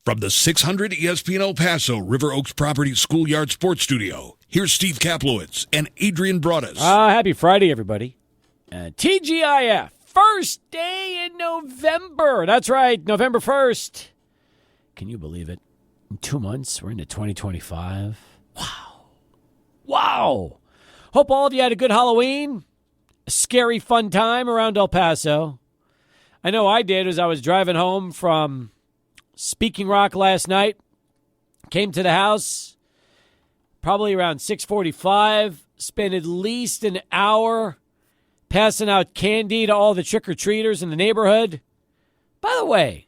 From the 600 ESPN El Paso River Oaks Properties Schoolyard Sports Studio, here's Steve Kaplowitz and Adrian Broadus. Happy Friday, everybody. TGIF, first day in November. That's right, November 1st. Can you believe it? In 2 months, we're into 2025. Wow. Hope all of you had a good Halloween. A scary, fun time around El Paso. I know I did as I was driving home from Speaking Rock last night. Came to the house probably around 6:45. Spent at least an hour passing out candy to all the trick-or-treaters in the neighborhood. By the way,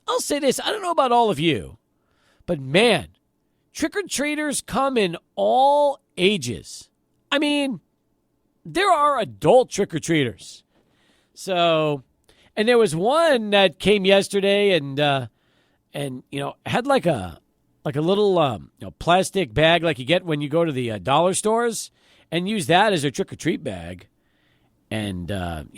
I'll say this. I don't know about all of you, but man, trick-or-treaters come in all ages. I mean, there are adult trick-or-treaters. So, and there was one that came yesterday and had like a little plastic bag like you get when you go to the dollar stores, and use that as a trick-or-treat bag. And they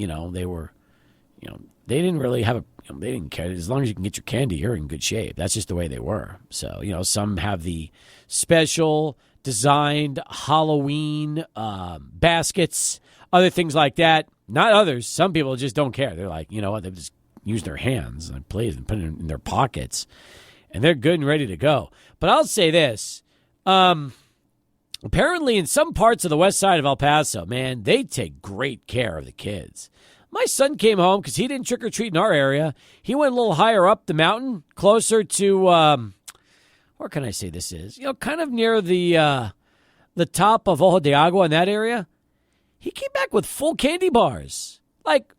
didn't really have they didn't care. As long as you can get your candy, you're in good shape. That's just the way they were. So, some have the special designed Halloween baskets, other things like that. Not others. Some people just don't care. They're like, you know what? They just use their hands and play and put it in their pockets, and they're good and ready to go. But I'll say this. Apparently in some parts of the west side of El Paso, man, they take great care of the kids. My son came home because he didn't trick-or-treat in our area. He went a little higher up the mountain, closer to, where can I say this is? Kind of near the top of Ojo de Agua in that area. He came back with full candy bars. Like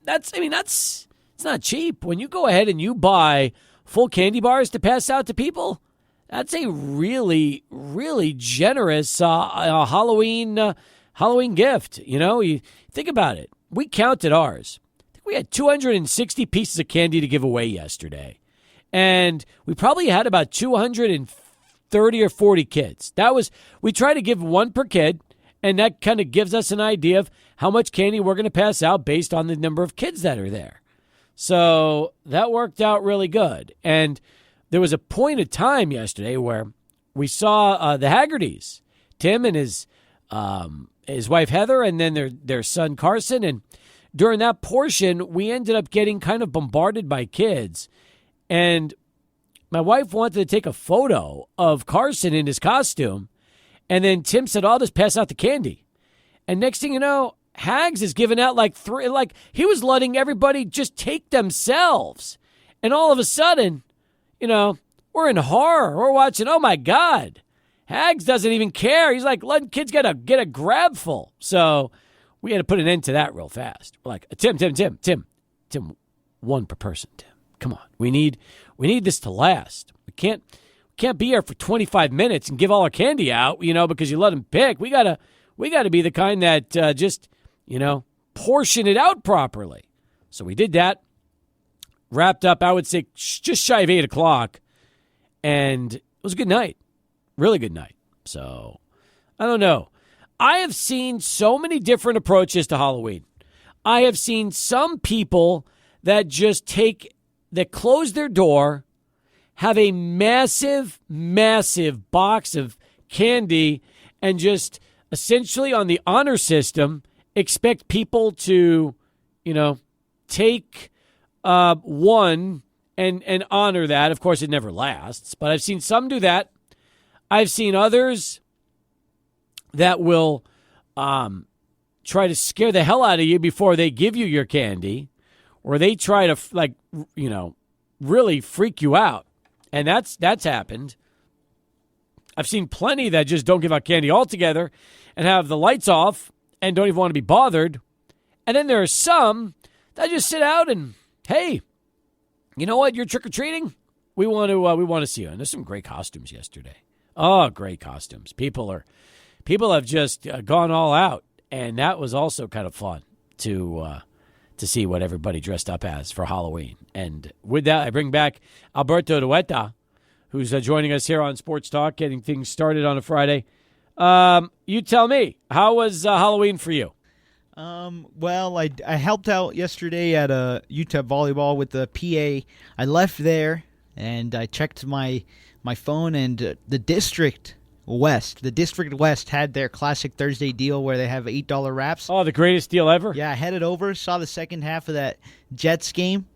it's not cheap. When you go ahead and you buy full candy bars to pass out to people, that's a really, really generous Halloween gift. You think about it. We counted ours. I think we had 260 pieces of candy to give away yesterday. And we probably had about 230 or 40 kids. We try to give one per kid, and that kind of gives us an idea of how much candy we're going to pass out based on the number of kids that are there. So that worked out really good. And there was a point of time yesterday where we saw the Haggertys, Tim and his wife Heather, and then their son Carson. And during that portion, we ended up getting kind of bombarded by kids. And my wife wanted to take a photo of Carson in his costume. And then Tim said, I'll just pass out the candy. And next thing you know, Hags is giving out he was letting everybody just take themselves. And all of a sudden, we're in horror. We're watching, oh my God. Hags doesn't even care. He's like letting kids get a grab full. So we had to put an end to that real fast. We're like, Tim, one per person, Tim. Come on. We need this to last. We can't be here for 25 minutes and give all our candy out, because you let them pick. We gotta be the kind that just portion it out properly. So we did that. Wrapped up, I would say, just shy of 8 o'clock. And it was a good night. Really good night. So, I don't know. I have seen so many different approaches to Halloween. I have seen some people that that close their door, have a massive, massive box of candy, and just essentially on the honor system expect people to, take one and honor that. Of course, it never lasts, but I've seen some do that. I've seen others that will try to scare the hell out of you before they give you your candy, or they try to really freak you out. And that's happened. I've seen plenty that just don't give out candy altogether and have the lights off and don't even want to be bothered. And then there are some that just sit out and, hey, you know what? You're trick-or-treating? We want to see you. And there's some great costumes yesterday. Oh, great costumes. People have just gone all out. And that was also kind of fun to see what everybody dressed up as for Halloween. And with that, I bring back Alberto Dueta, who's joining us here on Sports Talk, getting things started on a Friday. You tell me, how was Halloween for you? Well, I helped out yesterday at UTEP volleyball with the PA. I left there and I checked my phone, and the District West had their classic Thursday deal where they have $8 wraps. Oh, the greatest deal ever? Yeah, I headed over, saw the second half of that Jets game,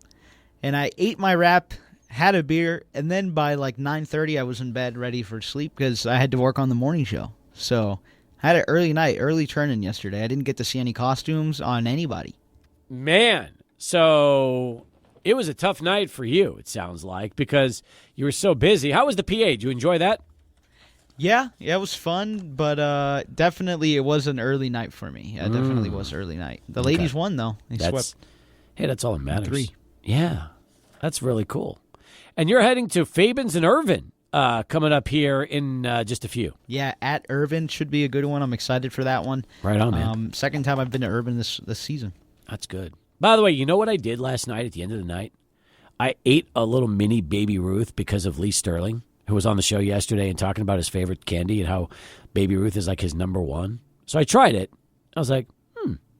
and I ate my wrap, had a beer, and then by like 9:30 I was in bed ready for sleep because I had to work on the morning show. So I had an early night, early turn-in yesterday. I didn't get to see any costumes on anybody. Man, so it was a tough night for you, it sounds like, because you were so busy. How was the PA? Did you enjoy that? Yeah, it was fun, but definitely it was an early night for me. Yeah, definitely was early night. The ladies won, though. They swept. Hey, that's all that matters. 3. Yeah, that's really cool. And you're heading to Fabens and Irvin coming up here in just a few. Yeah, at Irvin should be a good one. I'm excited for that one. Right on, man. Second time I've been to Irvin this season. That's good. By the way, you know what I did last night at the end of the night? I ate a little mini Baby Ruth because of Lee Sterling, who was on the show yesterday and talking about his favorite candy and how Baby Ruth is like his number one. So I tried it. I was like,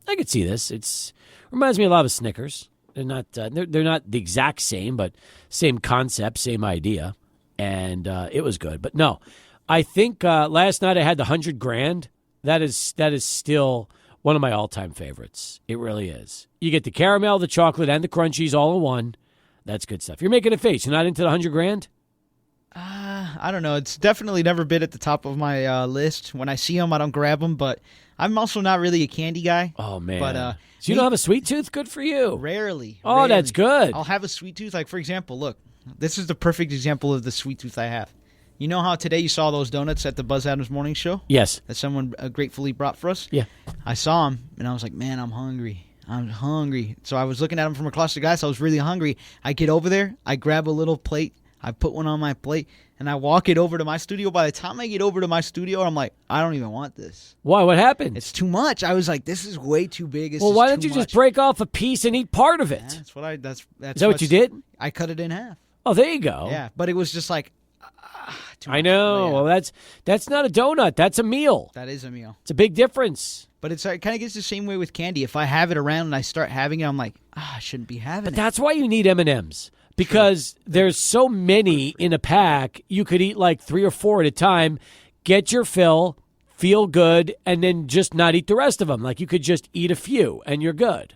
I could see this. It reminds me a lot of Snickers. They're not the exact same, but same concept, same idea. And it was good. But no, I think last night I had the 100 grand. That is still one of my all-time favorites. It really is. You get the caramel, the chocolate, and the crunchies all in one. That's good stuff. You're making a face. You're not into the 100 grand? I don't know. It's definitely never been at the top of my list. When I see them, I don't grab them, but I'm also not really a candy guy. Oh, man. But, so you don't have a sweet tooth? Good for you. Rarely. Oh, that's good. I'll have a sweet tooth. Like, for example, look. This is the perfect example of the sweet tooth I have. You know how today you saw those donuts at the Buzz Adams Morning Show? Yes. That someone gratefully brought for us? Yeah. I saw them, and I was like, man, I'm hungry. I'm hungry. So I was looking at them from across the glass. I was really hungry. I get over there. I grab a little plate. I put one on my plate, and I walk it over to my studio. By the time I get over to my studio, I'm like, I don't even want this. Why? What happened? It's too much. I was like, this is way too big. Well, why don't you just break off a piece and eat part of it? Yeah, that's what I. That's is that what you did? I cut it in half. Oh, there you go. Yeah, but it was just like. Too much. I know. Yeah. Well, that's not a donut. That's a meal. That is a meal. It's a big difference. But it kind of gets the same way with candy. If I have it around and I start having it, I'm like, I shouldn't be having it. But that's why you need M&Ms. Because there's so many in a pack, you could eat like 3 or 4 at a time, get your fill, feel good, and then just not eat the rest of them. Like you could just eat a few and you're good.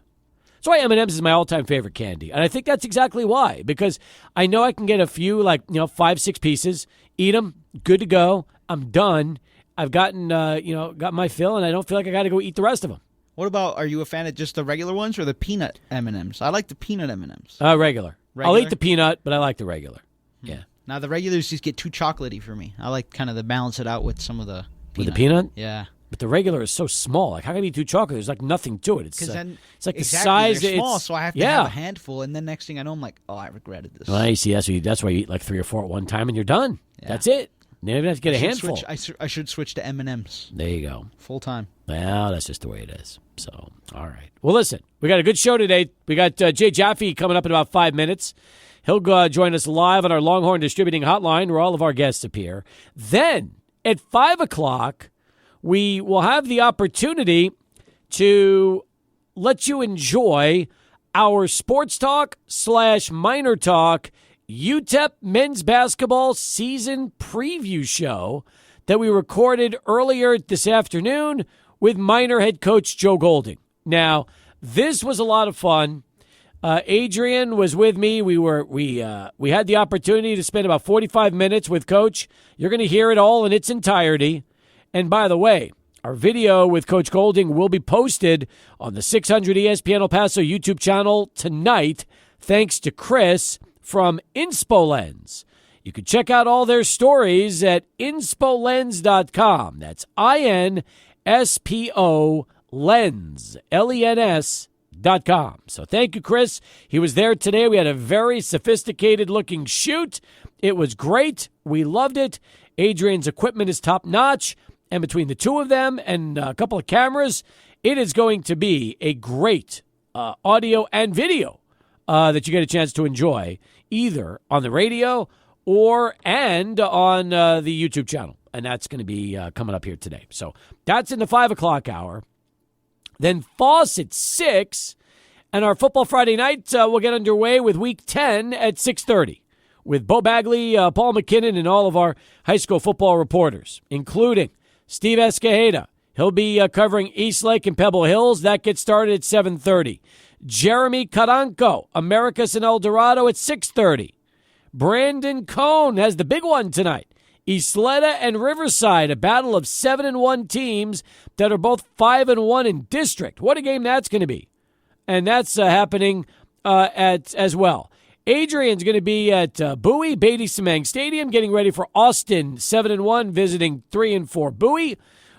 That's why M&M's is my all-time favorite candy. And I think that's exactly why. Because I know I can get a few, 5, 6 pieces, eat them, good to go, I'm done. I've gotten, got my fill, and I don't feel like I got to go eat the rest of them. What about, are you a fan of just the regular ones or the peanut M&Ms? I like the peanut M&Ms. Regular. I'll eat the peanut, but I like the regular. Yeah. Now, the regulars just get too chocolatey for me. I like kind of to balance it out with some of the peanut. With the peanut? Yeah. But the regular is so small. Like, how can it be too chocolate? There's like nothing to it. It's like exactly, the size. They're small, so I have to have a handful, and then next thing I know, I'm like, oh, I regretted this. Well, you see, that's why you eat like 3 or 4 at one time, and you're done. Yeah. That's it. You don't even have to get a handful. I should switch to M&Ms. There you go. Full time. Well, that's just the way it is. So, all right. Well, listen, we got a good show today. We got Jay Jaffe coming up in about 5 minutes. He'll join us live on our Longhorn Distributing Hotline where all of our guests appear. Then, at 5 o'clock, we will have the opportunity to let you enjoy our Sports Talk / Minor Talk UTEP men's basketball season preview show that we recorded earlier this afternoon with Minor head coach Joe Golding. Now, this was a lot of fun. Adrian was with me. We had the opportunity to spend about 45 minutes with Coach. You're going to hear it all in its entirety. And by the way, our video with Coach Golding will be posted on the 600 ESPN El Paso YouTube channel tonight, thanks to Chris from InspoLens. You can check out all their stories at inspolens.com. That's INSPO Lens, LENS.com. So thank you, Chris. He was there today. We had a very sophisticated-looking shoot. It was great. We loved it. Adrian's equipment is top-notch. And between the two of them and a couple of cameras, it is going to be a great audio and video that you get a chance to enjoy, either on the radio and on the YouTube channel. And that's going to be coming up here today. So that's in the 5 o'clock hour. Then Foss at 6. And our Football Friday night will get underway with Week 10 at 6:30. with Bo Bagley, Paul McKinnon, and all of our high school football reporters, including Steve Escajeda. He'll be covering Eastlake and Pebble Hills. That gets started at 7:30. Jeremy Caranco, Americas and El Dorado at 6:30. Brandon Cohn has the big one tonight. Isleta and Riverside, a battle of 7-1 teams that are both 5-1 in district. What a game that's going to be. And that's happening as well. Adrian's going to be at Bowie, Beatty Semang Stadium, getting ready for Austin, 7-1, visiting 3-4 Bowie.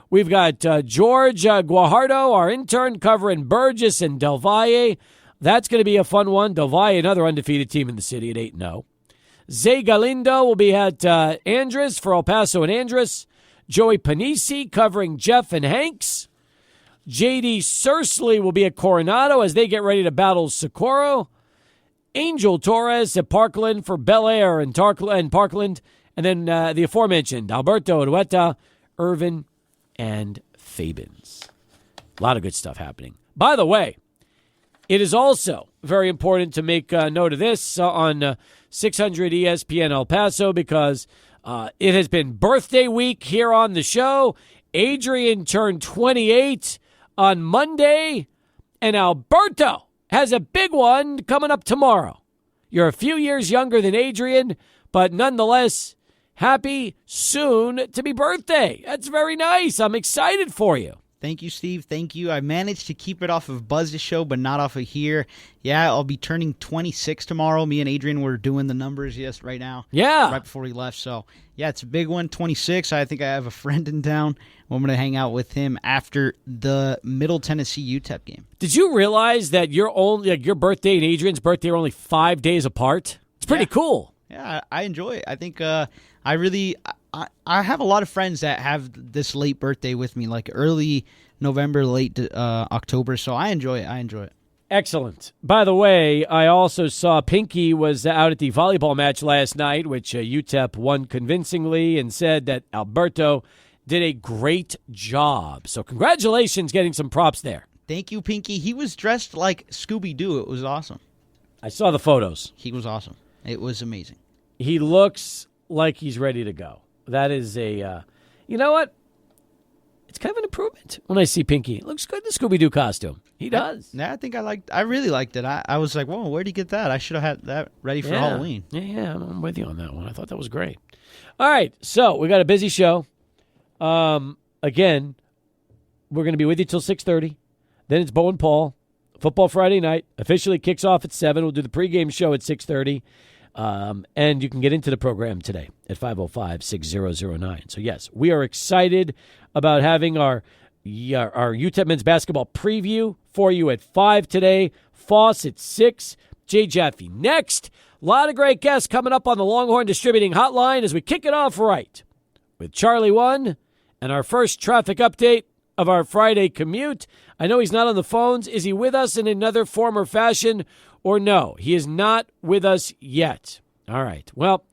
We've got George Guajardo, our intern, covering Burgess and Del Valle. That's going to be a fun one. Del Valle, another undefeated team in the city at 8-0. Zay Galindo will be at Andress for El Paso and Andress. Joey Panisi covering Jeff and Hanks. J.D. Sursley will be at Coronado as they get ready to battle Socorro. Angel Torres at Parkland for Bel Air and Parkland. And then the aforementioned Alberto Urueta, Irvin, and Fabens. A lot of good stuff happening. By the way, it is also very important to make note of this on 600 ESPN El Paso because it has been birthday week here on the show. Adrian turned 28 on Monday, and Alberto has a big one coming up tomorrow. You're a few years younger than Adrian, but nonetheless, happy soon to be birthday. That's very nice. I'm excited for you. Thank you, Steve. Thank you. I managed to keep it off of Buzz's show, but not off of here. Yeah, I'll be turning 26 tomorrow. Me and Adrian were doing the numbers right now. Yeah. Right before he left. So, yeah, it's a big one, 26. I think I have a friend in town. I'm going to hang out with him after the Middle Tennessee UTEP game. Did you realize that your birthday and Adrian's birthday are only 5 days apart? It's pretty cool. Yeah, I enjoy it. I think I have a lot of friends that have this late birthday with me, like early November, late October, so I enjoy it. Excellent. By the way, I also saw Pinky was out at the volleyball match last night, which UTEP won convincingly, and said that Alberto did a great job. So congratulations, getting some props there. Thank you, Pinky. He was dressed like Scooby-Doo. It was awesome. I saw the photos. He was awesome. It was amazing. He looks like he's ready to go. That is you know what? It's kind of an improvement when I see Pinky. It looks good in the Scooby-Doo costume. He does. Yeah, I really liked it. I was like, whoa, where'd he get that? I should have had that ready for Halloween. Yeah, I'm with you on that one. I thought that was great. All right, so we got a busy show. Again, we're going to be with you till 6:30. Then it's Bo and Paul. Football Friday night officially kicks off at 7. We'll do the pregame show at 6:30. And you can get into the program today at 505-6009. So, yes, we are excited about having our UTEP men's basketball preview for you at 5 today. Foss at 6. Jay Jaffe next. A lot of great guests coming up on the Longhorn Distributing Hotline as we kick it off right with Charlie 1 and our first traffic update of our Friday commute. I know he's not on the phones. Is he with us in another form or fashion? Or no, he is not with us yet. All right. Well,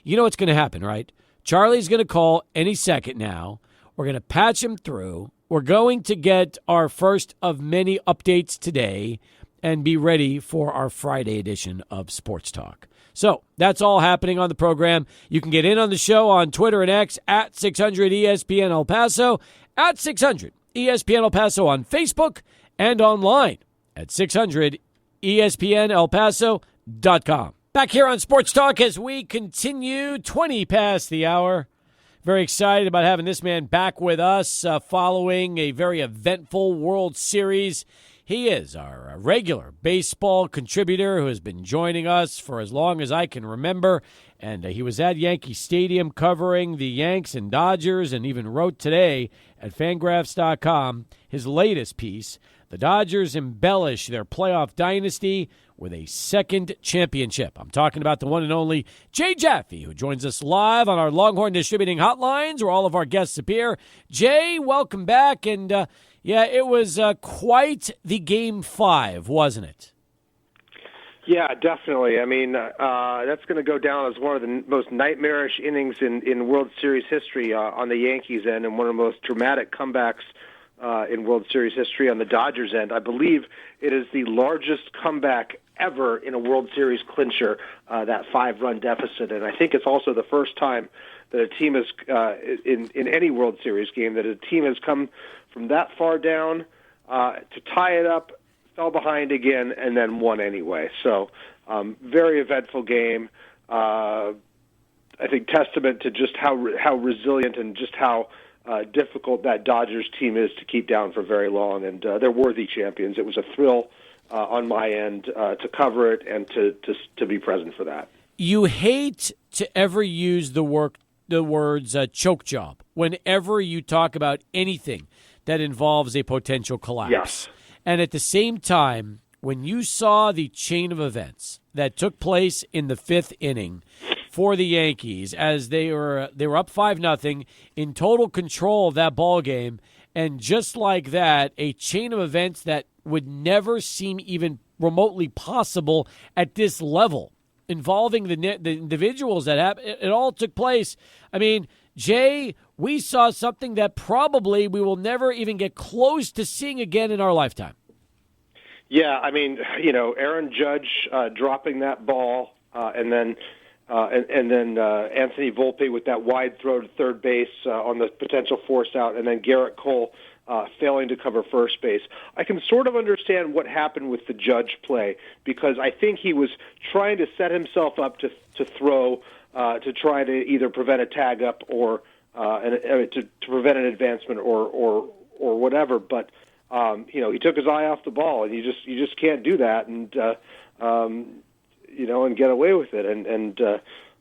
you know what's going to happen, right? Charlie's going to call any second now. We're going to patch him through. We're going to get our first of many updates today and be ready for our Friday edition of Sports Talk. So that's all happening on the program. You can get in on the show on Twitter and X at 600 ESPN El Paso, at 600 ESPN El Paso on Facebook, and online at 600 ESPNElPaso.com. Back here on Sports Talk as we continue 20 past the hour. Very excited about having this man back with us following a very eventful World Series. He is our regular baseball contributor who has been joining us for as long as I can remember. And he was at Yankee Stadium covering the Yanks and Dodgers and even wrote today at Fangraphs.com his latest piece. The Dodgers embellish their playoff dynasty with a second championship. I'm talking about the one and only Jay Jaffe, who joins us live on our Longhorn Distributing Hotlines, where all of our guests appear. Jay, welcome back. And, it was quite the Game 5, wasn't it? Yeah, definitely. I mean, that's going to go down as one of the most nightmarish innings in World Series history on the Yankees end, and one of the most dramatic comebacks in World Series history on the Dodgers end. I believe it is the largest comeback ever in a World Series clincher, that 5-run deficit. And I think it's also the first time that a team has, in any World Series game, that a team has come from that far down to tie it up, fell behind again, and then won anyway. So very eventful game. I think testament to just how resilient and just how difficult that Dodgers team is to keep down for very long, and they're worthy champions. It was a thrill on my end to cover it and to be present for that. You hate to ever use the words choke job whenever you talk about anything that involves a potential collapse. Yes. And at the same time, when you saw the chain of events that took place in the 5th inning for the Yankees, as they were up 5-0 in total control of that ball game, and just like that, a chain of events that would never seem even remotely possible at this level, involving the individuals that it all took place. I mean, Jay, we saw something that probably we will never even get close to seeing again in our lifetime. Yeah, I mean, Aaron Judge dropping that ball, and then Anthony Volpe with that wide throw to third base on the potential force out, and then Garrett Cole failing to cover first base. I can sort of understand what happened with the Judge play, because I think he was trying to set himself up to throw to try to either prevent a tag up or to prevent an advancement or whatever. But he took his eye off the ball, and you just can't do that, and and get away with it. And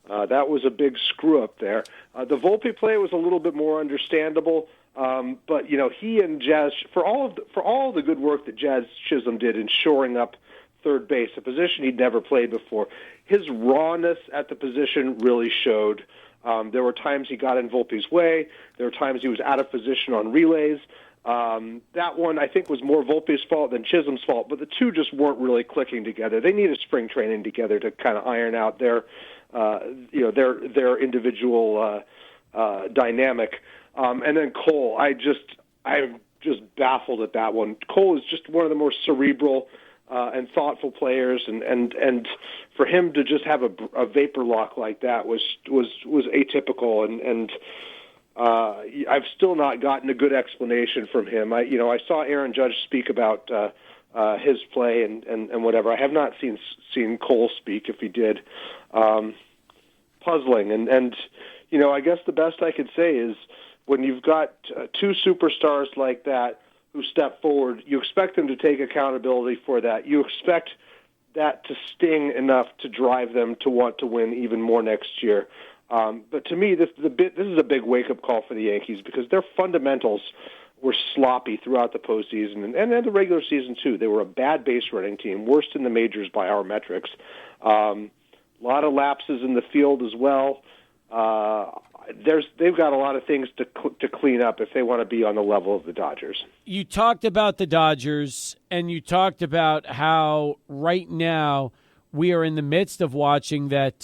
that was a big screw up there. The Volpe play was a little bit more understandable. But he and Jazz, for all the good work that Jazz Chisholm did in shoring up third base, a position he'd never played before, his rawness at the position really showed. There were times he got in Volpe's way. There were times he was out of position on relays. That one, I think, was more Volpe's fault than Chisholm's fault, but the two just weren't really clicking together. They needed spring training together to kind of iron out their individual dynamic. And then Cole, I'm just baffled at that one. Cole is just one of the more cerebral and thoughtful players, and for him to just have a vapor lock like that was atypical, and I've still not gotten a good explanation from him. I saw Aaron Judge speak about his play and whatever. I have not seen Cole speak, if he did. Puzzling, and I guess the best I could say is, when you've got two superstars like that who step forward, you expect them to take accountability for that. You expect that to sting enough to drive them to want to win even more next year. But to me, this is a big wake-up call for the Yankees, because their fundamentals were sloppy throughout the postseason and the regular season, too. They were a bad base-running team, worst in the majors by our metrics. A lot of lapses in the field as well. They've got a lot of things to clean up if they want to be on the level of the Dodgers. You talked about the Dodgers, and you talked about how right now we are in the midst of watching that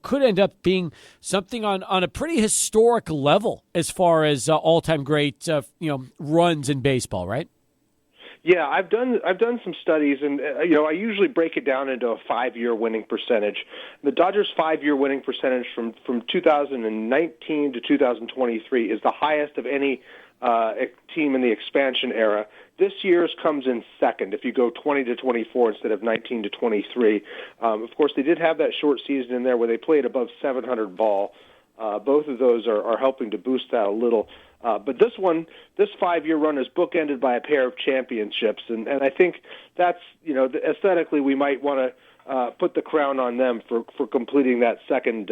could end up being something on a pretty historic level as far as all-time great runs in baseball, right? Yeah, I've done some studies, and I usually break it down into a 5-year winning percentage. The Dodgers' 5-year winning percentage from 2019 to 2023 is the highest of any team in the expansion era. This year's comes in second if you go 20 to 24 instead of 19 to 23. Of course, they did have that short season in there where they played above 700 ball. Both of those are helping to boost that a little. But this 5-year run is bookended by a pair of championships, and I think that's, aesthetically we might want to put the crown on them for completing that second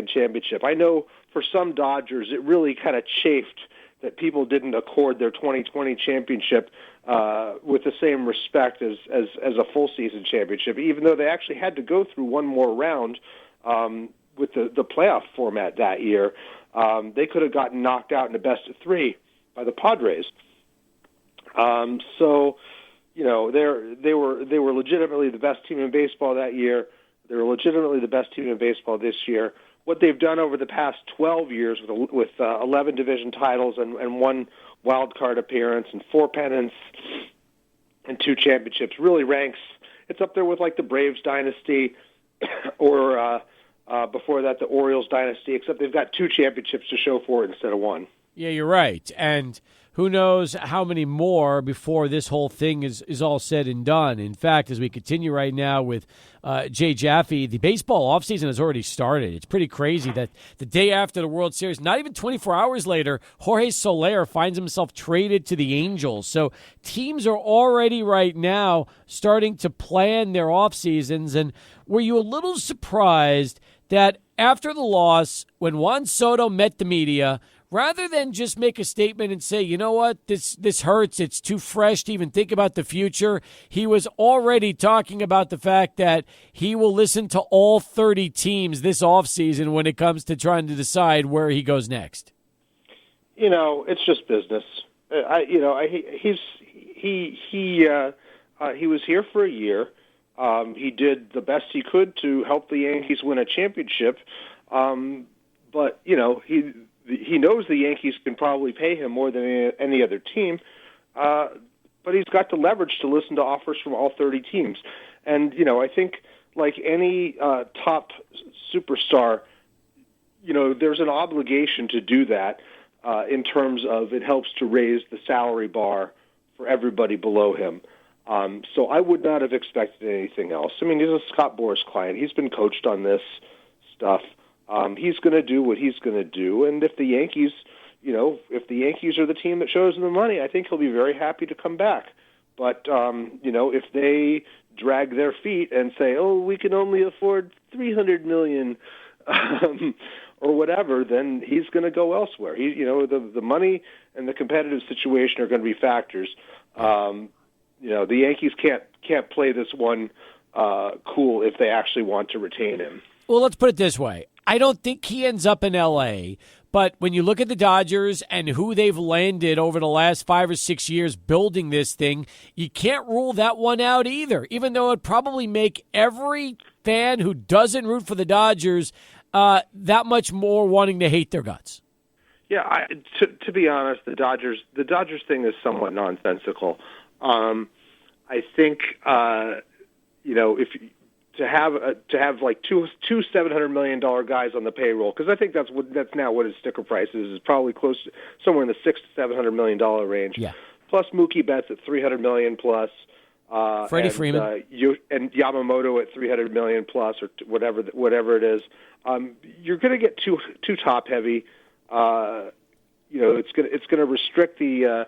championship. I know for some Dodgers it really kind of chafed that people didn't accord their 2020 championship with the same respect as a full season championship, even though they actually had to go through one more round with the playoff format that year. They could have gotten knocked out in a best of 3 by the Padres. So, they were legitimately the best team in baseball that year. They were legitimately the best team in baseball this year. What they've done over the past 12 years with 11 division titles and one wild card appearance and 4 pennants and 2 championships really ranks. It's up there with like the Braves dynasty or before that the Orioles dynasty, except they've got 2 championships to show for it instead of 1. Yeah, you're right. And who knows how many more before this whole thing is all said and done. In fact, as we continue right now with Jay Jaffe, the baseball offseason has already started. It's pretty crazy that the day after the World Series, not even 24 hours later, Jorge Soler finds himself traded to the Angels. So teams are already right now starting to plan their off seasons. And were you a little surprised that after the loss, when Juan Soto met the media, rather than just make a statement and say, you know what, this hurts, it's too fresh to even think about the future, he was already talking about the fact that he will listen to all 30 teams this offseason when it comes to trying to decide where he goes next? It's just business. He was here for a year. He did the best he could to help the Yankees win a championship. But, he knows the Yankees can probably pay him more than any other team, but he's got the leverage to listen to offers from all 30 teams. And, I think like any top superstar, there's an obligation to do that in terms of it helps to raise the salary bar for everybody below him. So I would not have expected anything else. I mean, he's a Scott Boras client. He's been coached on this stuff. He's going to do what he's going to do, and if the Yankees are the team that shows him the money, I think he'll be very happy to come back. But if they drag their feet and say, "Oh, we can only afford $300 million," or whatever, then he's going to go elsewhere. The money and the competitive situation are going to be factors. The Yankees can't play this one cool if they actually want to retain him. Well, let's put it this way. I don't think he ends up in L.A., but when you look at the Dodgers and who they've landed over the last 5 or 6 years building this thing, you can't rule that one out either, even though it'd probably make every fan who doesn't root for the Dodgers that much more wanting to hate their guts. Yeah, to be honest, the Dodgers thing is somewhat nonsensical. I think if to have like two $700 million guys on the payroll, because I think that's now what his sticker price is probably close to somewhere in the $600 to $700 million range. Yeah. Plus Mookie Betts at $300 million plus. Freddie Freeman and Yamamoto at $300 million plus, or whatever it is. You're going to get too top heavy. It's going to restrict the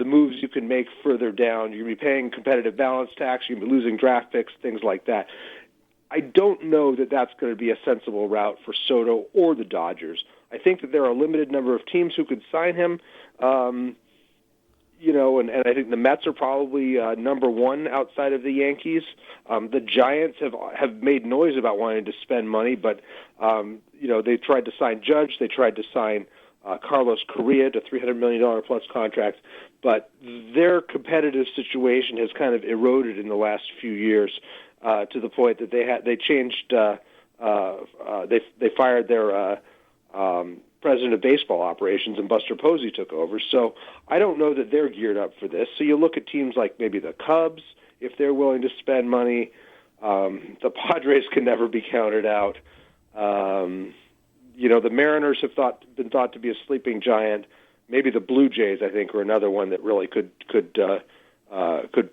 moves you can make further down. You're going to be paying competitive balance tax. You're going to be losing draft picks, things like that. I don't know that that's going to be a sensible route for Soto or the Dodgers. I think that there are a limited number of teams who could sign him. And I think the Mets are probably number one outside of the Yankees. The Giants have made noise about wanting to spend money, but they tried to sign Judge, they tried to sign Carlos Correa to $300 million plus contracts, but their competitive situation has kind of eroded in the last few years to the point that they changed. They fired their president of baseball operations, and Buster Posey took over. So I don't know that they're geared up for this. So you look at teams like maybe the Cubs, if they're willing to spend money. The Padres can never be counted out. The Mariners have been thought to be a sleeping giant. Maybe the Blue Jays, I think, are another one that really could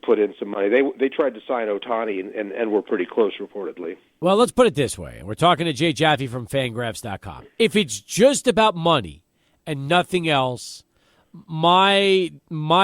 put in some money. They tried to sign Ohtani and were pretty close, reportedly. Well, let's put it this way. We're talking to Jay Jaffe from Fangraphs.com. If it's just about money and nothing else, my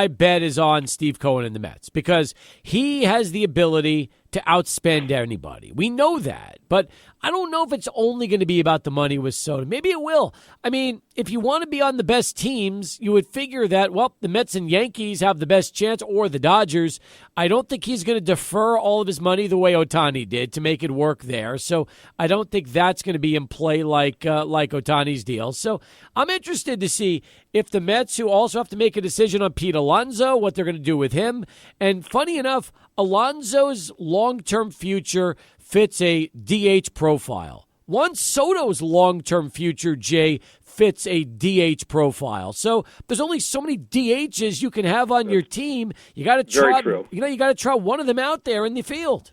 bet is on Steve Cohen and the Mets, because he has the ability to outspend anybody. We know that, but I don't know if it's only going to be about the money with Soto. Maybe it will. I mean, if you want to be on the best teams, you would figure that, well, the Mets and Yankees have the best chance, or the Dodgers. I don't think he's going to defer all of his money the way Ohtani did to make it work there. So I don't think that's going to be in play like Ohtani's deal. So I'm interested to see if the Mets, who also have to make a decision on Pete Alonso, what they're going to do with him. And funny enough, Alonso's long-term future fits a DH profile. Juan Soto's long-term future, Jay, fits a DH profile. So there's only so many DHs you can have on your team. You got to try. You got to try one of them out there in the field.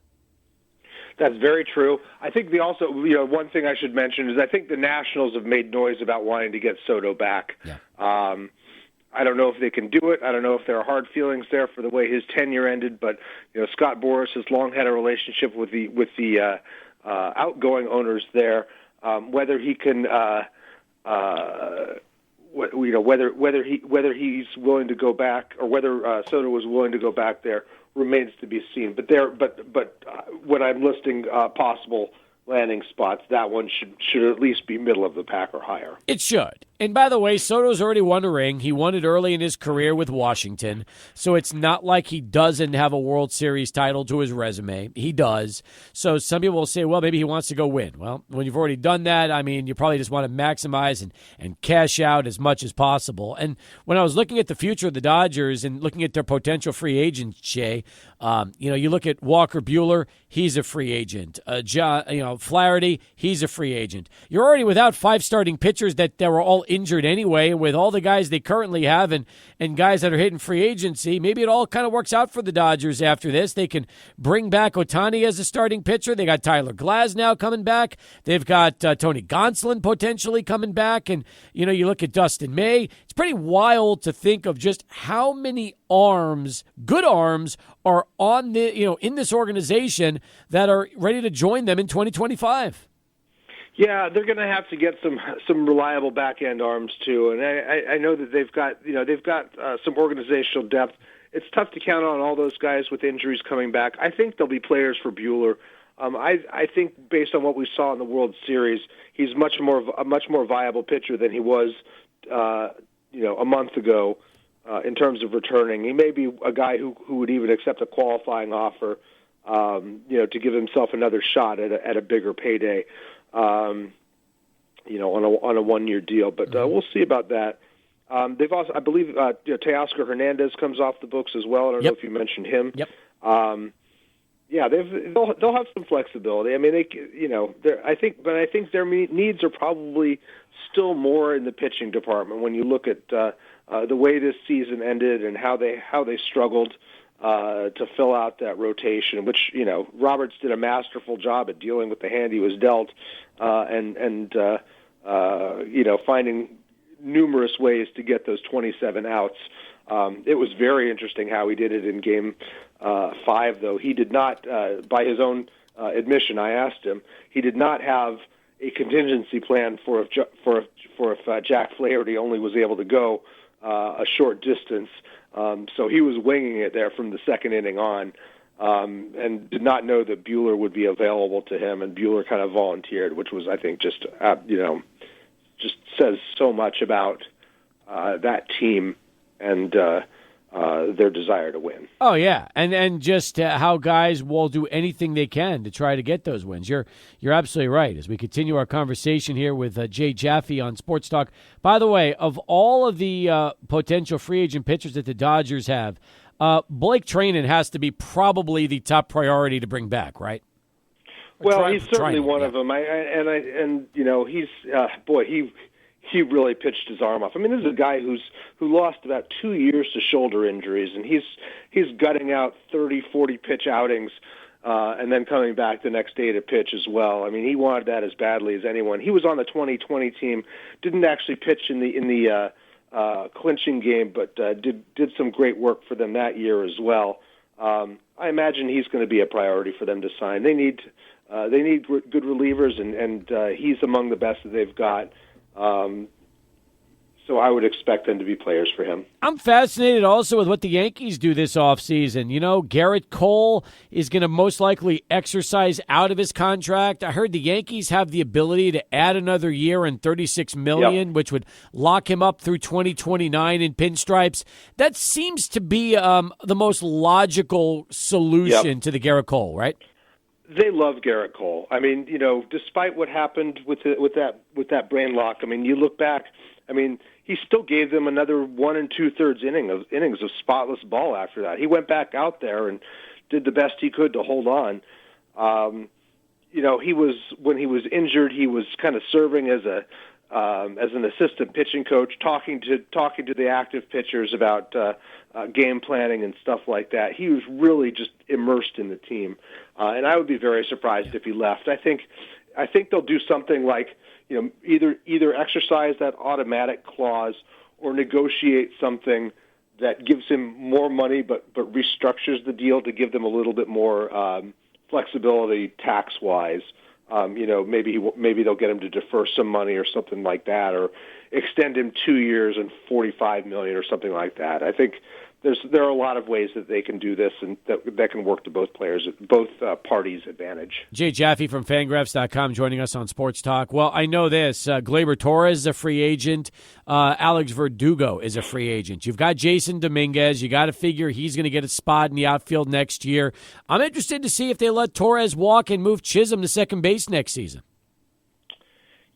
That's very true. I think one thing I should mention is I think the Nationals have made noise about wanting to get Soto back. Yeah. I don't know if they can do it. I don't know if there are hard feelings there for the way his tenure ended. But Scott Boras has long had a relationship with the outgoing owners there. Whether he can, whether he's willing to go back, or whether Soto was willing to go back there, remains to be seen. But when I'm listing possible landing spots, that one should at least be middle of the pack or higher. It should. And by the way, Soto's already won a ring. He won it early in his career with Washington. So it's not like he doesn't have a World Series title to his resume. He does. So some people will say, well, maybe he wants to go win. Well, when you've already done that, I mean, you probably just want to maximize and cash out as much as possible. And when I was looking at the future of the Dodgers and looking at their potential free agents, Jay, you look at Walker Buehler, he's a free agent. Flaherty, he's a free agent. You're already without 5 starting pitchers that were all injured anyway, with all the guys they currently have and guys that are hitting free agency. Maybe it all kind of works out for the Dodgers after this. They can bring back Ohtani as a starting pitcher. They got Tyler Glasnow coming back. They've got Tony Gonsolin potentially coming back. And, you look at Dustin May. It's pretty wild to think of just how many good arms, are on in this organization that are ready to join them in 2025. Yeah, they're going to have to get some reliable back end arms too, and I know that they've got some organizational depth. It's tough to count on all those guys with injuries coming back. I think there'll be players for Buehler. I think based on what we saw in the World Series, he's a much more viable pitcher than he was a month ago in terms of returning. He may be a guy who would even accept a qualifying offer, to give himself another shot at a bigger payday. On a 1-year deal, but we'll see about that. They've also, I believe, Teoscar Hernandez comes off the books as well. I don't know if you mentioned him. Yep. They'll have some flexibility. I mean, I think their needs are probably still more in the pitching department when you look at the way this season ended and how they struggled to fill out that rotation, which, Roberts did a masterful job at dealing with the hand he was dealt, and finding numerous ways to get those 27 outs. It was very interesting how he did it in Game 5, though. He did not, by his own admission, I asked him, he did not have a contingency plan for if Jack Flaherty only was able to go a short distance. So he was winging it there from the second inning on, and did not know that Buehler would be available to him, and Buehler kind of volunteered, which was, I think, just says so much about that team and their desire to win. Oh, yeah, and just how guys will do anything they can to try to get those wins. You're absolutely right. As we continue our conversation here with Jay Jaffe on Sports Talk. By the way, of all of the potential free agent pitchers that the Dodgers have, Blake Treinen has to be probably the top priority to bring back, right? Well, he's certainly one of them. He really pitched his arm off. I mean, this is a guy who lost about 2 years to shoulder injuries, and he's gutting out 30, 40 pitch outings, and then coming back the next day to pitch as well. I mean, he wanted that as badly as anyone. He was on the 2020 team, didn't actually pitch in the clinching game, but did some great work for them that year as well. I imagine he's going to be a priority for them to sign. They need good relievers, and he's among the best that they've got. So I would expect them to be players for him. I'm fascinated also with what the Yankees do this offseason. Garrett Cole is going to most likely exercise out of his contract. I heard the Yankees have the ability to add another year and $36 million, which would lock him up through 2029 in pinstripes. That seems to be the most logical solution to the Garrett Cole, right? They love Garrett Cole. I mean, despite what happened with that brain lock, I mean, you look back, I mean, he still gave them another 1 2/3 innings of spotless ball after that. He went back out there and did the best he could to hold on. when he was injured, he was kind of serving as an assistant pitching coach, talking to the active pitchers about game planning and stuff like that. He was really just immersed in the team, and I would be very surprised if he left. I think they'll do something like either exercise that automatic clause or negotiate something that gives him more money, but restructures the deal to give them a little bit more flexibility tax-wise. Maybe they'll get him to defer some money or something like that, or extend him 2 years and $45 million or something like that. I think there are a lot of ways that they can do this, and that can work to both parties' advantage. Jay Jaffe from Fangraphs.com joining us on Sports Talk. Well, I know this. Gleyber Torres is a free agent. Alex Verdugo is a free agent. You've got Jason Dominguez. You got to figure he's going to get a spot in the outfield next year. I'm interested to see if they let Torres walk and move Chisholm to second base next season.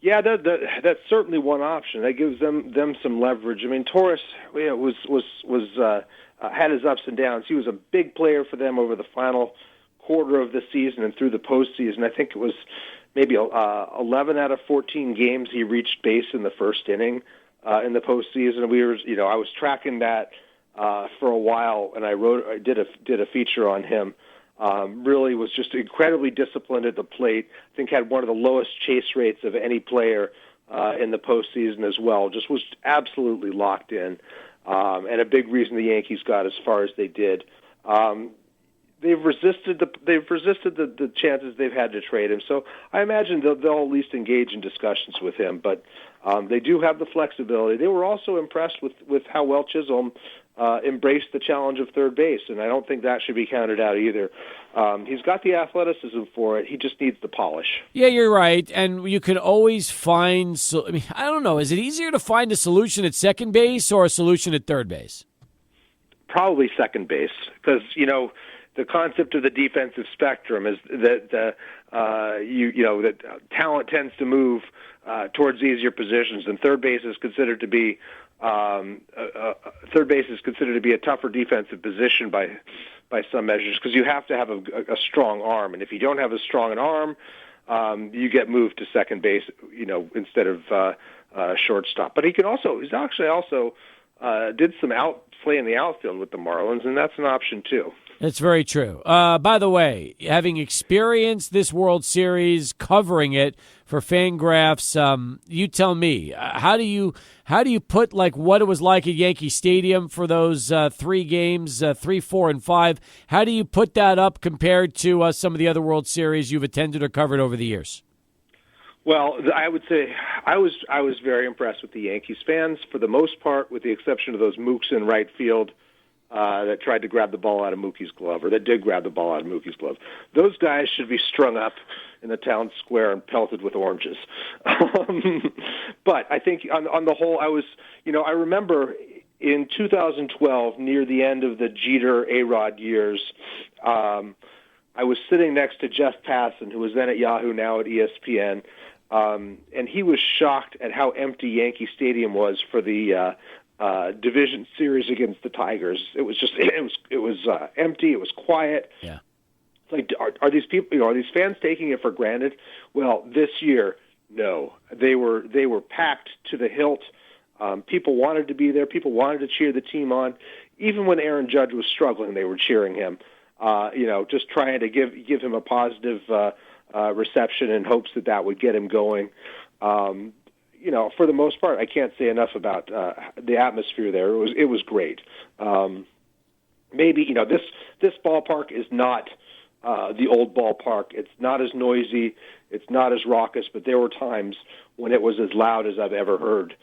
Yeah, that's certainly one option. That gives them some leverage. I mean, Torres had his ups and downs. He was a big player for them over the final quarter of the season and through the postseason. I think it was maybe 11 out of 14 games he reached base in the first inning in the postseason. I was tracking that for a while, and I did a feature on him. Really was just incredibly disciplined at the plate. I think had one of the lowest chase rates of any player in the postseason as well. Just was absolutely locked in, and a big reason the Yankees got as far as they did. They've resisted the chances they've had to trade him. So I imagine they'll at least engage in discussions with him. But they do have the flexibility. They were also impressed with how well Chisholm embraced the challenge of third base, and I don't think that should be counted out either. He's got the athleticism for it. He just needs the polish. Yeah, you're right, and you can always find – I don't know. Is it easier to find a solution at second base or a solution at third base? Probably second base, because, the concept of the defensive spectrum is that that talent tends to move towards easier positions, and third base is considered to be a tougher defensive position by some measures, because you have to have a strong arm, and if you don't have a strong arm, you get moved to second base, instead of shortstop. But he's actually also did some play in the outfield with the Marlins, and that's an option too. That's very true. By the way, having experienced this World Series, covering it for Fangraphs, you tell me, how do you put what it was like at Yankee Stadium for those 3 games, 3, 4, and 5? How do you put that up compared to some of the other World Series you've attended or covered over the years? Well, I would say I was very impressed with the Yankees fans for the most part, with the exception of those mooks in right field that tried to grab the ball out of Mookie's glove, or that did grab the ball out of Mookie's glove. Those guys should be strung up in the town square and pelted with oranges. But I think on the whole, I remember in 2012, near the end of the Jeter A-Rod years, I was sitting next to Jeff Passan, who was then at Yahoo, now at ESPN, and he was shocked at how empty Yankee Stadium was for the division series against the Tigers. It was empty. It was quiet. Yeah. It's like, are these people, are these fans taking it for granted? Well, this year, no. They were packed to the hilt. People wanted to be there. People wanted to cheer the team on. Even when Aaron Judge was struggling, they were cheering him. Just trying to give him a positive reception in hopes that would get him going. For the most part, I can't say enough about the atmosphere there. It was great. Maybe this ballpark is not the old ballpark. It's not as noisy. It's not as raucous. But there were times when it was as loud as I've ever heard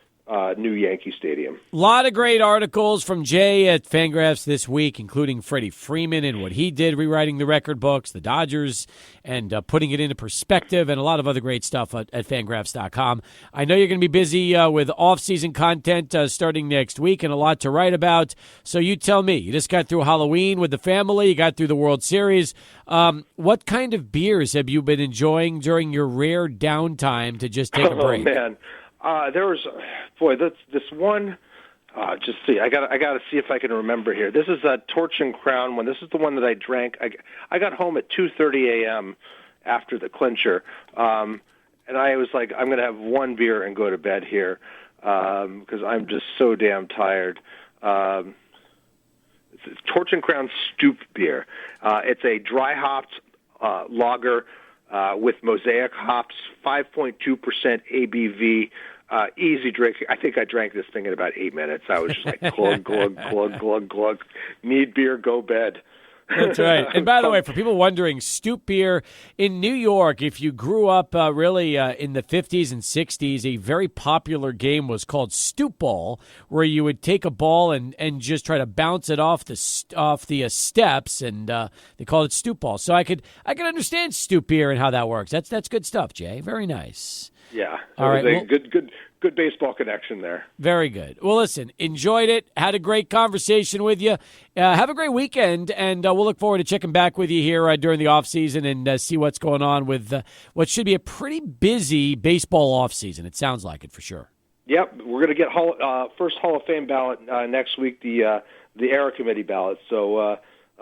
new Yankee Stadium. A lot of great articles from Jay at Fangraphs this week, including Freddie Freeman and what he did rewriting the record books, the Dodgers, and putting it into perspective, and a lot of other great stuff at Fangraphs.com. I know you're going to be busy with off-season content starting next week and a lot to write about. So you tell me. You just got through Halloween with the family. You got through the World Series. What kind of beers have you been enjoying during your rare downtime to just take a break? Oh, man. There was, this one. Just see, I got to see if I can remember here. This is a Torch and Crown one. This is the one that I drank. I got home at 2:30 a.m. after the clincher. And I was like, I'm going to have one beer and go to bed here because I'm just so damn tired. It's Torch and Crown Stoop beer. It's a dry hopped lager with mosaic hops, 5.2% ABV. Easy drink. I think I drank this thing in about 8 minutes. I was just like, glug, glug, glug, glug, glug. Need beer, go bed. That's right. And by the way, for people wondering, Stoop beer in New York, if you grew up really in the 50s and 60s, a very popular game was called Stoop Ball, where you would take a ball and just try to bounce it off the steps, and they called it Stoop Ball. So I could understand Stoop beer and how that works. That's good stuff, Jay. Very nice. Yeah. All right. Well, good baseball connection there. Very good. Well, listen, enjoyed it. Had a great conversation with you. Have a great weekend, and we'll look forward to checking back with you here during the offseason and see what's going on with what should be a pretty busy baseball offseason. It sounds like it for sure. Yep. We're going to get first Hall of Fame ballot next week, the Era Committee ballot. So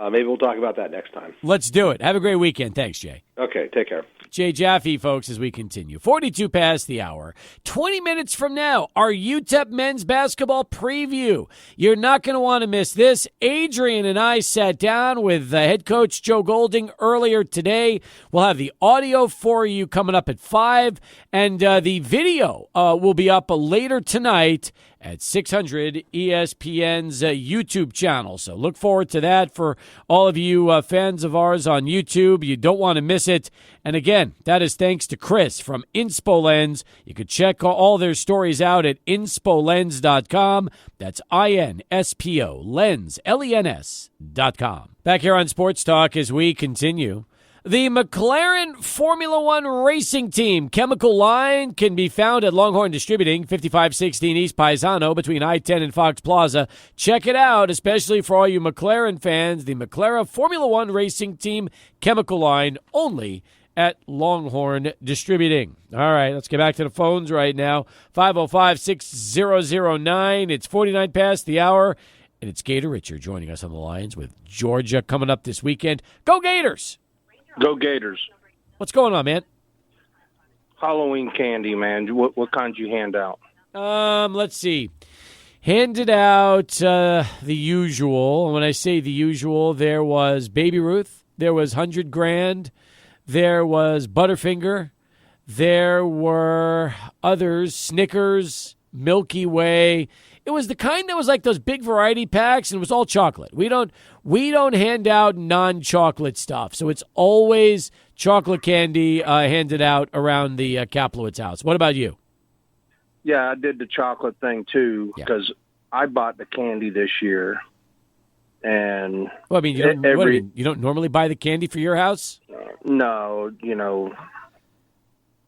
maybe we'll talk about that next time. Let's do it. Have a great weekend. Thanks, Jay. Okay. Take care. Jay Jaffe, folks, as we continue. 42 past the hour. 20 minutes from now, our UTEP men's basketball preview. You're not going to want to miss this. Adrian and I sat down with head coach Joe Golding earlier today. We'll have the audio for you coming up at 5, and the video will be up later tonight at 600 ESPN's YouTube channel. So look forward to that for all of you fans of ours on YouTube. You don't want to miss it. And again, that is thanks to Chris from Inspo Lens. You can check all their stories out at inspolens.com. That's INSPO, Lens, LENS.com. Back here on Sports Talk as we continue. The McLaren Formula One racing team Chemical Line can be found at Longhorn Distributing, 5516 East Paisano between I-10 and Fox Plaza. Check it out, especially for all you McLaren fans. The McLaren Formula One racing team Chemical Line, only at Longhorn Distributing. All right, let's get back to the phones right now. 505-6009. It's 49 past the hour, and it's Gator Richard joining us on the lines with Georgia coming up this weekend. Go Gators! Go Gators. What's going on, man? Halloween candy, man. What kind you hand out? Let's see. Handed out the usual. When I say the usual, there was Baby Ruth. There was 100 Grand. There was Butterfinger. There were others, Snickers, Milky Way. It was the kind that was like those big variety packs, and it was all chocolate. We don't hand out non-chocolate stuff, so it's always chocolate candy handed out around the Kaplowitz house. What about you? Yeah, I did the chocolate thing too because I bought the candy this year, and well, I mean, you don't normally buy the candy for your house? No, you know.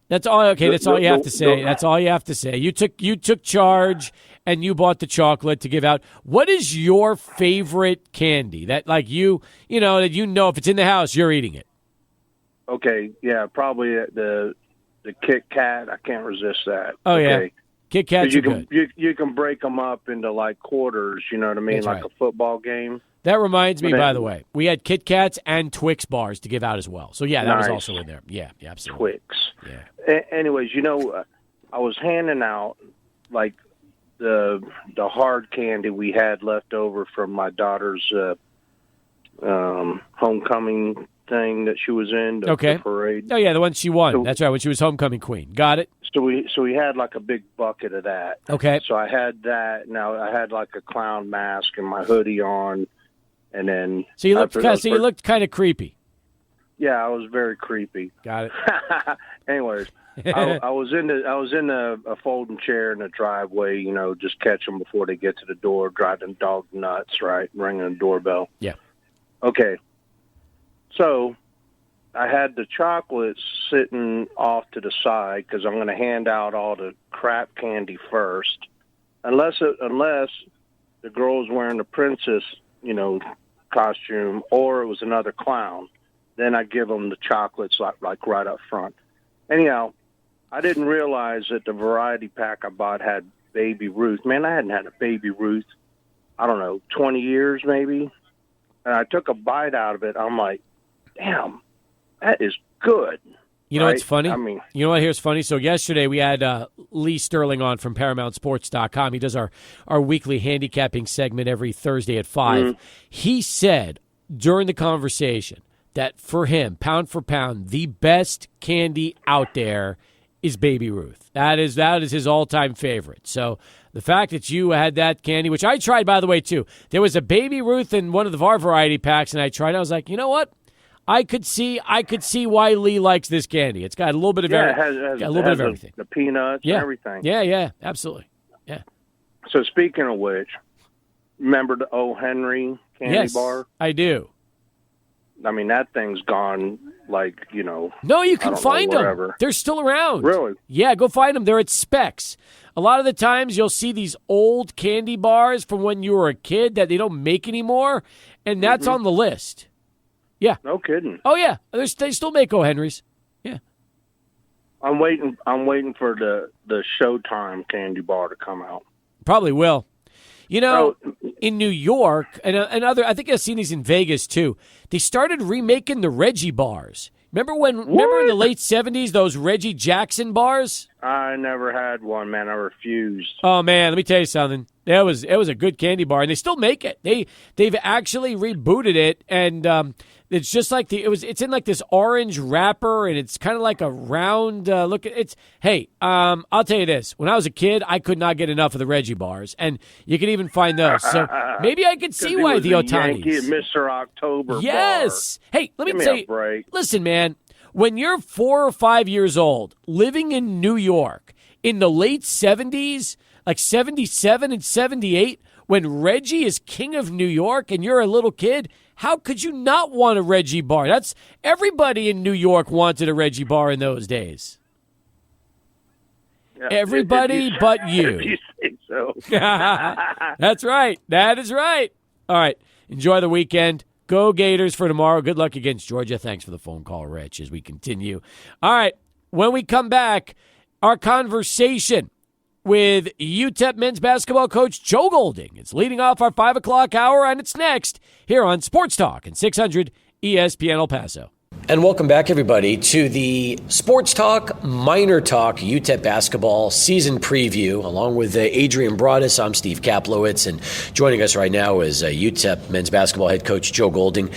That's all. Okay, that's all you have to say. That's all you have to say. You took charge and you bought the chocolate to give out. What is your favorite candy that, like that if it's in the house, you're eating it? Okay, yeah, probably the Kit Kat. I can't resist that. Oh okay. Yeah, Kit Kats are good. You can break them up into like quarters. You know what I mean, That's like right. A football game. That reminds me, by the way, we had Kit Kats and Twix bars to give out as well. So, yeah, that was also in there. Yeah, absolutely. Twix. Yeah. Anyways, I was handing out, like, the hard candy we had left over from my daughter's homecoming thing that she was in, the parade. Oh, yeah, the one she won. So, that's right, when she was homecoming queen. Got it. So we had, like, a big bucket of that. Okay. So I had that. Now I had, like, a clown mask and my hoodie on. And then so you looked kind of creepy. Yeah, I was very creepy. Got it. Anyways, I was in a folding chair in the driveway, just catch them before they get to the door, driving dog nuts, right, ringing the doorbell. Yeah. Okay. So I had the chocolates sitting off to the side because I'm going to hand out all the crap candy first, unless the girl's wearing the princess, costume, or it was another clown. Then I give them the chocolates like right up front. Anyhow, I didn't realize that the variety pack I bought had Baby Ruth. Man, I hadn't had a Baby Ruth, I don't know, 20 years maybe. And I took a bite out of it. I'm like, damn, that is good. You know right? what's funny? I mean, you know what? Here's funny. So yesterday we had Lee Sterling on from ParamountSports.com. He does our weekly handicapping segment every Thursday at 5. Mm-hmm. He said during the conversation that for him, pound for pound, the best candy out there is Baby Ruth. That is his all-time favorite. So the fact that you had that candy, which I tried, by the way, too. There was a Baby Ruth in one of the VAR variety packs, and I tried it. I was like, you know what? I could see why Lee likes this candy. It's got a little bit of everything. The peanuts and everything. Yeah, absolutely. Yeah. So speaking of which, remember the O. Henry candy bar? I do. I mean, that thing's gone, No, you can find them. They're still around. Really? Yeah, go find them. They're at Specs. A lot of the times you'll see these old candy bars from when you were a kid that they don't make anymore, and that's on the list. Yeah. No kidding. Oh, yeah. They still make O. Henrys. Yeah. I'm waiting for the Showtime candy bar to come out. Probably will. In New York, and I think I've seen these in Vegas, too, they started remaking the Reggie bars. Remember in the late 70s, those Reggie Jackson bars? I never had one, man. I refused. Oh, man, let me tell you something. It was a good candy bar, and they still make it. They've actually rebooted it, and it's just like it's in like this orange wrapper, and it's kind of like a round look. I'll tell you this: when I was a kid, I could not get enough of the Reggie bars, and you can even find those. So maybe I could see why the Otanis. Mr. October. Yes. Bar. Hey, let me Give tell me you. a break. Listen, man. When you're 4 or 5 years old, living in New York in the late 70s, like 77 and 78, when Reggie is king of New York and you're a little kid, how could you not want a Reggie bar? That's everybody in New York wanted a Reggie bar in those days. Yeah, everybody but you. If you think so. That's right. That is right. All right. Enjoy the weekend. Go Gators for tomorrow. Good luck against Georgia. Thanks for the phone call, Rich, as we continue. All right. When we come back, our conversation with UTEP men's basketball coach Joe Golding. It's leading off our 5 o'clock hour, and it's next here on Sports Talk and 600 ESPN El Paso. And welcome back, everybody, to the Sports Talk, Minor Talk, UTEP basketball season preview. Along with Adrian Broadus, I'm Steve Kaplowitz, and joining us right now is UTEP men's basketball head coach Joe Golding.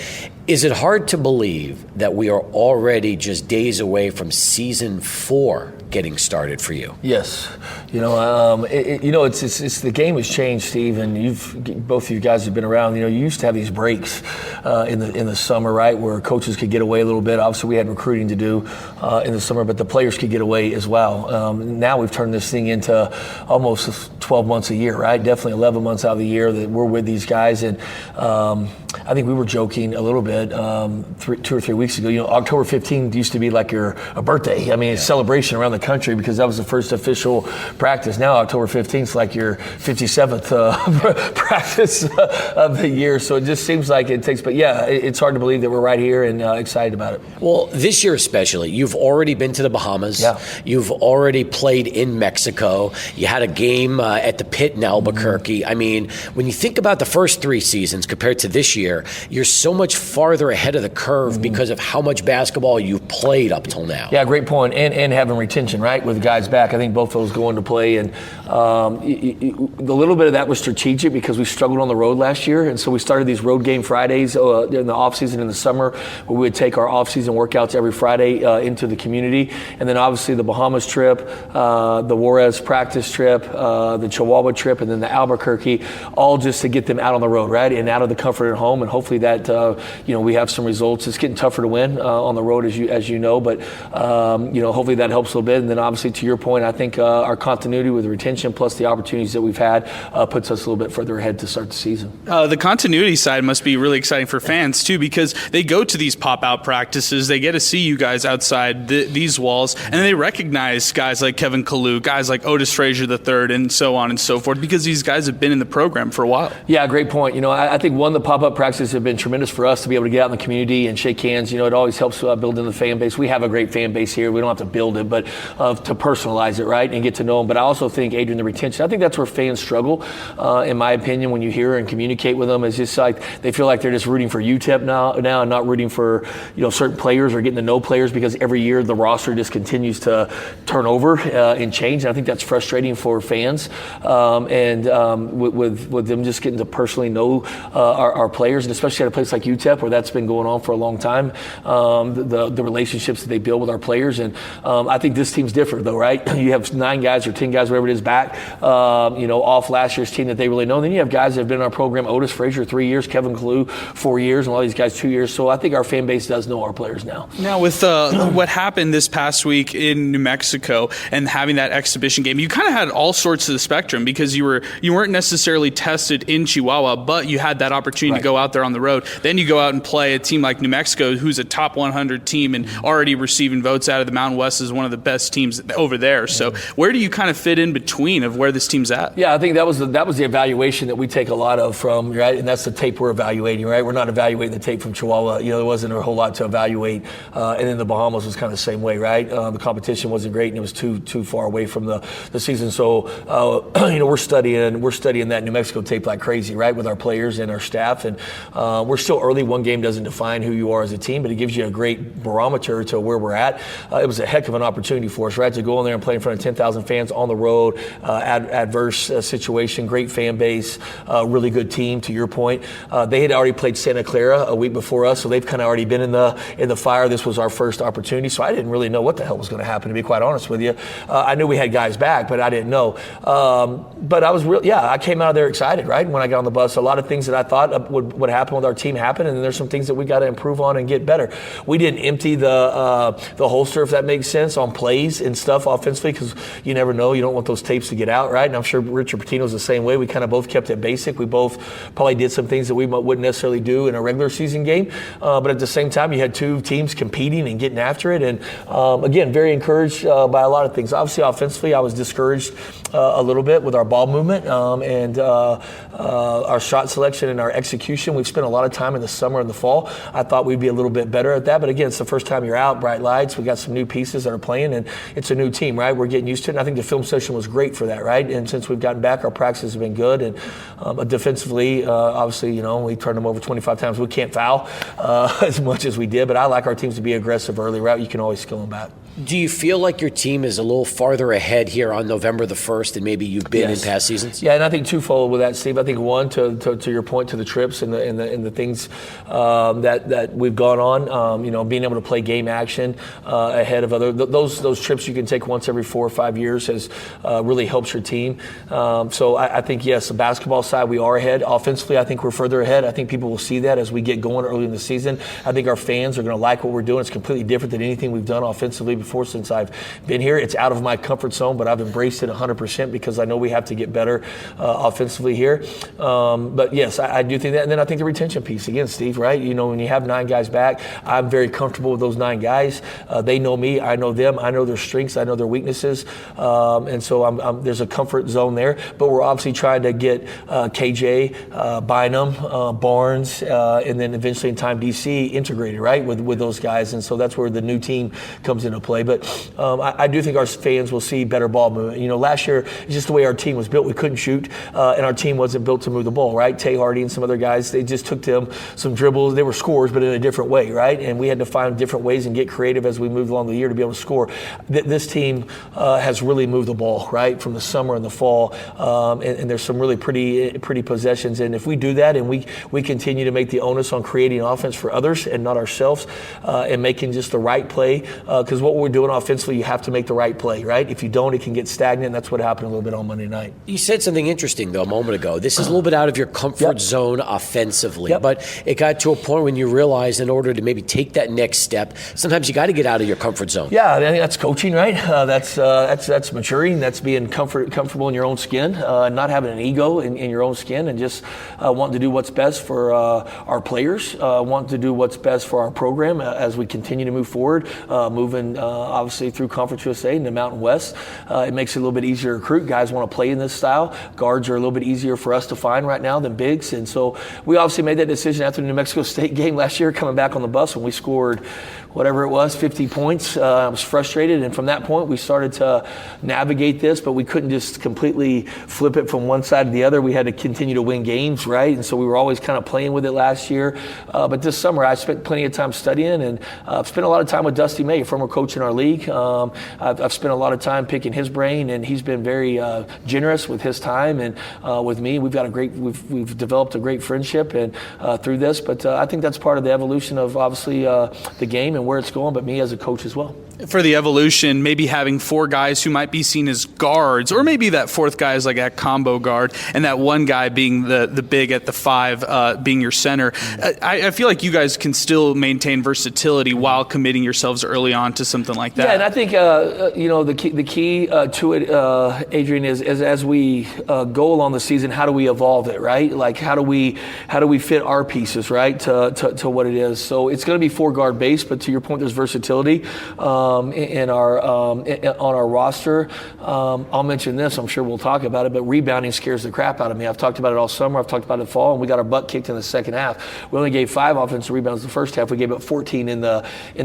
Is it hard to believe that we are already just days away from season 4 getting started for you? Yes. It's the game has changed, Steve, and both of you guys have been around. You used to have these breaks in the summer, right, where coaches could get away a little bit. Obviously, we had recruiting to do in the summer, but the players could get away as well. Now we've turned this thing into almost 12 months a year, right? Definitely 11 months out of the year that we're with these guys, and I think we were joking a little bit 2 or 3 weeks ago. October 15th used to be like a birthday. I mean, it's celebration around the country because that was the first official practice. Now October 15th is like your 57th practice of the year. So it just seems like it takes, but yeah, it's hard to believe that we're right here and excited about it. Well, this year especially, you've already been to the Bahamas. Yeah. You've already played in Mexico. You had a game at the Pit in Albuquerque. I mean, when you think about the first 3 seasons compared to this year, you're so much farther ahead of the curve because of how much basketball you've played up till now. Yeah, great point. And having retention, right, with guys back. I think both those go into play. And the little bit of that was strategic because we struggled on the road last year. And so we started these road game Fridays in the offseason in the summer where we would take our offseason workouts every Friday into the community. And then obviously the Bahamas trip, the Juarez practice trip, the Chihuahua trip, and then the Albuquerque, all just to get them out on the road, right, and out of the comfort at home. And hopefully that, we have some results. It's getting tougher to win on the road, as you know, but, hopefully that helps a little bit. And then obviously to your point, I think our continuity with the retention plus the opportunities that we've had puts us a little bit further ahead to start the season. The continuity side must be really exciting for fans too, because they go to these pop-out practices, they get to see you guys outside these walls, and they recognize guys like Kevin Kalu, guys like Otis Frazier III, and so on and so forth, because these guys have been in the program for a while. Yeah, great point. I think the pop-up practices have been tremendous for us to be able to get out in the community and shake hands. It always helps building the fan base. We have a great fan base here. We don't have to build it, but to personalize it, right, and get to know them. But I also think, Adrian, the retention, I think that's where fans struggle, in my opinion, when you hear and communicate with them. It's just like they feel like they're just rooting for UTEP now and not rooting for certain players or getting to know players, because every year the roster just continues to turn over and change. And I think that's frustrating for fans, with them just getting to personally know our players, and especially at a place like UTEP where that's been going on for a long time, the relationships that they build with our players. And I think this team's different though, right? You have 9 guys or 10 guys, whatever it is, back, off last year's team that they really know. And then you have guys that have been in our program, Otis Frazier 3 years, Kevin Kalu 4 years, and all these guys 2 years. So I think our fan base does know our players now. Now with what happened this past week in New Mexico and having that exhibition game, you kind of had all sorts of the spectrum, because you weren't necessarily tested in Chihuahua, but you had that opportunity to go out there on the road. Then you go out and play a team like New Mexico, who's a top 100 team and already receiving votes out of the Mountain West as one of the best teams over there. So where do you kind of fit in between of where this team's at? Yeah, I think that was the evaluation that we take a lot of from, right? And that's the tape we're evaluating, right? We're not evaluating the tape from Chihuahua. There wasn't a whole lot to evaluate. And then the Bahamas was kind of the same way, right? The competition wasn't great, and it was too far away from the season. So, we're studying that New Mexico tape like crazy, right, with our players and our staff. And we're still early. One game doesn't define who you are as a team, but it gives you a great barometer to where we're at. It was a heck of an opportunity for us, right, to go in there and play in front of 10,000 fans on the road, adverse situation, great fan base, really good team, to your point. They had already played Santa Clara a week before us, so they've kind of already been in the fire. This was our first opportunity, so I didn't really know what the hell was going to happen, to be quite honest with you. I knew we had guys back, but I didn't know. But I was I came out of there excited, right? When I got on the bus, a lot of things that I thought would happen with our team happened, and then there's some things that we got to improve on and get better. We didn't empty the holster, if that makes sense, on plays and stuff offensively, because you never know. You don't want those tapes to get out, right? And I'm sure Richard Pitino's the same way. We kind of both kept it basic. We both probably did some things that we wouldn't necessarily do in a regular season game. But at the same time, you had two teams competing and getting after it. And again, very encouraged by a lot of things. Obviously, offensively, I was discouraged a little bit with our ball movement and our shot selection and our execution. We've spent a lot of time in the summer and the fall. I thought we'd be a little bit better at that. But again, it's the first time you're out, bright lights. We got some new pieces that are playing, and it's a new team, right? We're getting used to it. And I think the film session was great for that, right? And since we've gotten back, our practices have been good. And defensively, obviously, we turned them over 25 times. We can't foul as much as we did, but I like our teams to be aggressive early, right? You can always skill them back. Do you feel like your team is a little farther ahead here on November the 1st than maybe you've been in past seasons? Yeah, and I think twofold with that, Steve. I think one, to your point, to the trips and the things that we've gone on, being able to play game action ahead of those trips you can take once every 4 or 5 years has really helps your team. So I think, yes, the basketball side, we are ahead. Offensively, I think we're further ahead. I think people will see that as we get going early in the season. I think our fans are going to like what we're doing. It's completely different than anything we've done offensively before since I've been here. It's out of my comfort zone, but I've embraced it 100% because I know we have to get better offensively here. But yes, I do think that. And then I think the retention piece, again, Steve, right? When you have 9 guys back, I'm very comfortable with those 9 guys. They know me. I know them. I know their strengths. I know their weaknesses. And so there's a comfort zone there. But we're obviously trying to get KJ, Bynum, Barnes, and then eventually in time DC integrated, right, with those guys. And so that's where the new team comes into play. But I do think our fans will see better ball movement. Last year, it's just the way our team was built. We couldn't shoot, and our team wasn't built to move the ball, right? Tay Hardy and some other guys, they just took them some dribbles. They were scores, but in a different way, right? And we had to find different ways and get creative as we moved along the year to be able to score. This team has really moved the ball, right, from the summer and the fall, and there's some really pretty possessions. And if we do that and we continue to make the onus on creating offense for others and not ourselves, and making just the right play, because what we're doing offensively, you have to make the right play, right? If you don't, it can get stagnant, and that's what happened a little bit on Monday night. You said something interesting, though, a moment ago. This is a little bit out of your comfort zone offensively, but it got to a point when you realized in order to maybe take that next step, sometimes you got to get out of your comfort zone. Yeah, I think that's coaching, right? That's maturing. That's being comfortable in your own skin, not having an ego in your own skin, and just wanting to do what's best for our players, wanting to do what's best for our program as we continue to move forward, moving obviously through Conference USA and the Mountain West. It makes it a little bit easier to recruit. Guys want to play in this style. Guards are a little bit easier for us to find right now than bigs. And so we obviously made that decision after the New Mexico State game last year, coming back on the bus when we scored whatever it was, 50 points. I was frustrated, and from that point we started to navigate this, but we couldn't just completely flip it from one side to the other. We had to continue to win games, right? And so we were always kind of playing with it last year. But this summer I spent plenty of time studying, and I've spent a lot of time with Dusty May, a former coach in our league. I've spent a lot of time picking his brain, and he's been very generous with his time and with me. We've developed a great friendship and through this, but I think that's part of the evolution of obviously the game and where it's going, but me as a coach as well. For the evolution, maybe having four guys who might be seen as guards, or maybe that fourth guy is like a combo guard, and that one guy being the big at the five, being your center. I feel like you guys can still maintain versatility while committing yourselves early on to something like that. Yeah, and I think the key to it, Adrian, is as we go along the season, how do we evolve it, right? Like how do we fit our pieces, right, to what it is. So it's going to be four guard base, but to your point, there's versatility. On our roster. I'll mention this, I'm sure we'll talk about it, but rebounding scares the crap out of me. I've talked about it all summer, I've talked about it fall, and we got our butt kicked in the second half. We only gave 5 offensive rebounds the first half. We gave up 14 in the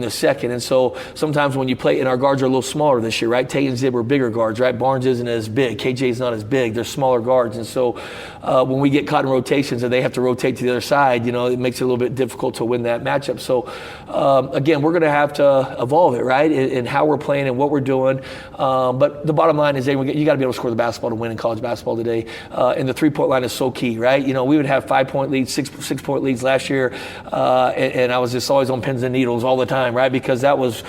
second. And so sometimes when you play, and our guards are a little smaller this year, right? Tate and Zib are bigger guards, right? Barnes isn't as big. KJ's not as big. They're smaller guards. And so when we get caught in rotations and they have to rotate to the other side, it makes it a little bit difficult to win that matchup. So again, we're going to have to evolve it, right? In how we're playing and what we're doing. But the bottom line is, you got to be able to score the basketball to win in college basketball today. And the three-point line is so key, right? We would have 5-point leads, six-point leads last year, and I was just always on pins and needles all the time, right? Because that was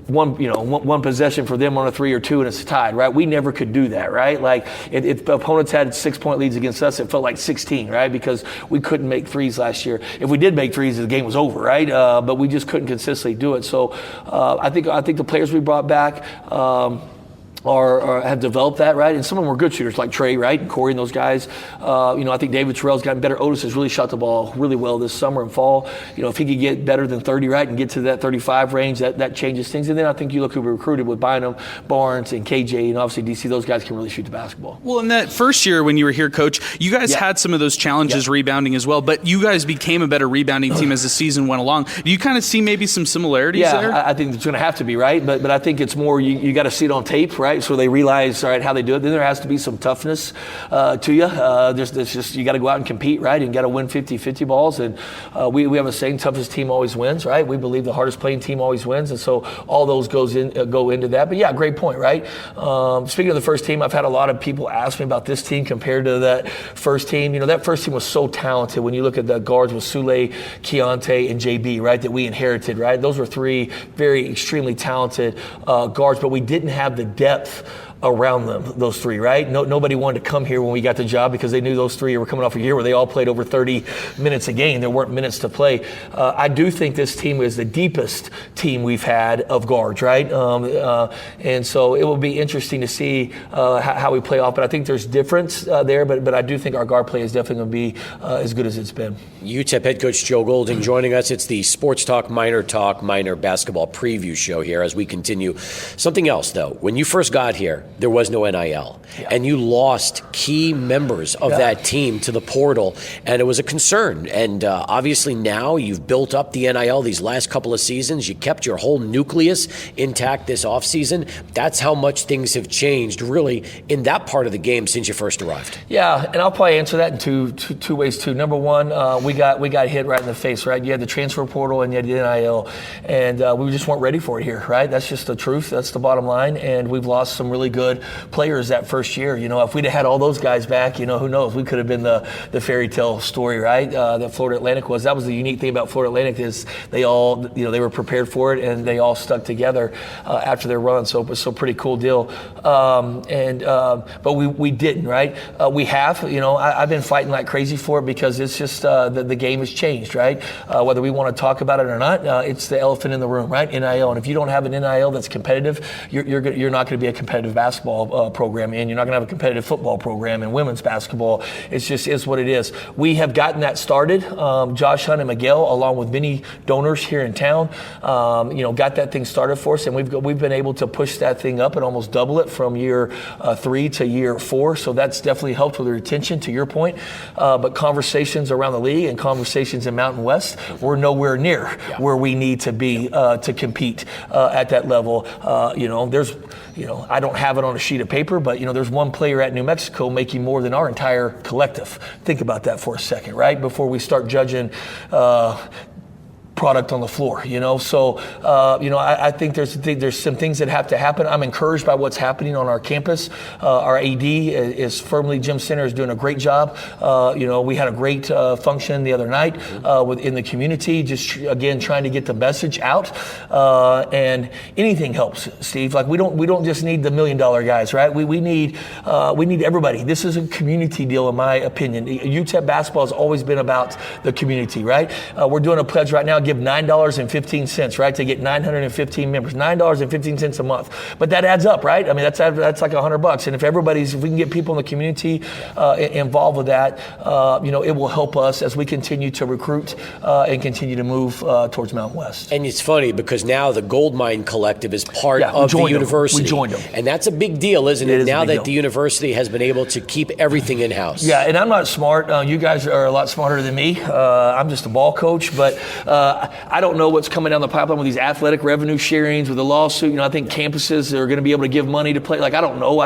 one possession for them on a 3 or 2, and it's tied, right? We never could do that, right? Like if opponents had 6-point leads against us, it felt like 16, right? Because we couldn't make threes last year. If we did make threes, the game was over, right? But we just couldn't consistently do it. So I think the players we brought back have developed that, right? And some of them were good shooters like Trey, right? And Corey and those guys. I think David Terrell's gotten better. Otis has really shot the ball really well this summer and fall. If he could get better than 30, right, and get to that 35 range, that changes things. And then I think you look who we recruited with Bynum, Barnes, and KJ, and obviously DC, those guys can really shoot the basketball. Well, in that first year when you were here, Coach, you guys had some of those challenges rebounding as well, but you guys became a better rebounding team as the season went along. Do you kind of see maybe some similarities there? Yeah, I think it's going to have to be, right? But I think it's more you got to see it on tape, right? So they realize, all right, how they do it. Then there has to be some toughness to you. There's just you got to go out and compete, right? And got to win 50-50 balls. And we have a saying, toughest team always wins, right? We believe the hardest playing team always wins. And so all those go into that. But yeah, great point, right? Speaking of the first team, I've had a lot of people ask me about this team compared to that first team. That first team was so talented. When you look at the guards with Sule, Keontae, and JB, right, that we inherited, right? Those were 3 very extremely talented guards, but we didn't have the depth around them, those 3, right? Nobody wanted to come here when we got the job because they knew those 3 were coming off a year where they all played over 30 minutes a game. There weren't minutes to play. I do think this team is the deepest team we've had of guards, right? And so it will be interesting to see how we play off. But I think there's difference there, but I do think our guard play is definitely going to be as good as it's been. UTEP head coach Joe Golding joining us. It's the Sports Talk, Minor basketball preview show here as we continue. Something else, though. When you first got here, there was no NIL. Yeah. And you lost key members of that team to the portal, and it was a concern. And obviously now you've built up the NIL these last couple of seasons. You kept your whole nucleus intact this offseason. That's how much things have changed, really, in that part of the game since you first arrived. Yeah, and I'll probably answer that in two ways, too. Number one, we got hit right in the face, right? You had the transfer portal and you had the NIL, and we just weren't ready for it here, right? That's just the truth. That's the bottom line, and we've lost some really good players that first year. If we'd have had all those guys back, who knows? We could have been the fairy tale story, right? That Florida Atlantic was. That was the unique thing about Florida Atlantic is they all, they were prepared for it and they all stuck together after their run. So it was a pretty cool deal. But we didn't, right? We have, I've been fighting like crazy for it because it's just the game has changed, right? Whether we want to talk about it or not, it's the elephant in the room, right? NIL. And if you don't have an NIL that's competitive, you're not going to be a competitive basketball basketball program in. You're not going to have a competitive football program and women's basketball. It's just is what it is. We have gotten that started. Josh Hunt and Miguel, along with many donors here in town, got that thing started for us, and we've been able to push that thing up and almost double it from year 3 to year 4. So that's definitely helped with the retention, to your point. But conversations around the league and conversations in Mountain West, we're nowhere near where we need to be to compete at that level. I don't have it on a sheet of paper, but there's one player at New Mexico making more than our entire collective. Think about that for a second, right? Before we start judging product on the floor, So, I think there's some things that have to happen. I'm encouraged by what's happening on our campus. Our AD is firmly, Jim Center is doing a great job. We had a great function the other night in the community, just again trying to get the message out. And anything helps, Steve. Like we don't just need the $1 million guys, right? We need everybody. This is a community deal, in my opinion. UTEP basketball has always been about the community, right? We're doing a pledge right now. Give $9.15, right, to get 915 members, $9.15 a month. But that adds up, right? I mean, that's like $100. And if we can get people in the community involved with that, it will help us as we continue to recruit and continue to move towards Mountain West. And it's funny because now the Goldmine Collective is part of the university. We joined them. And that's a big deal, isn't it? Now that the university has been able to keep everything in-house. Yeah, and I'm not smart. You guys are a lot smarter than me. I'm just a ball coach, but I don't know what's coming down the pipeline with these athletic revenue sharings, with the lawsuit. I think campuses are going to be able to give money to play. Like, I don't know.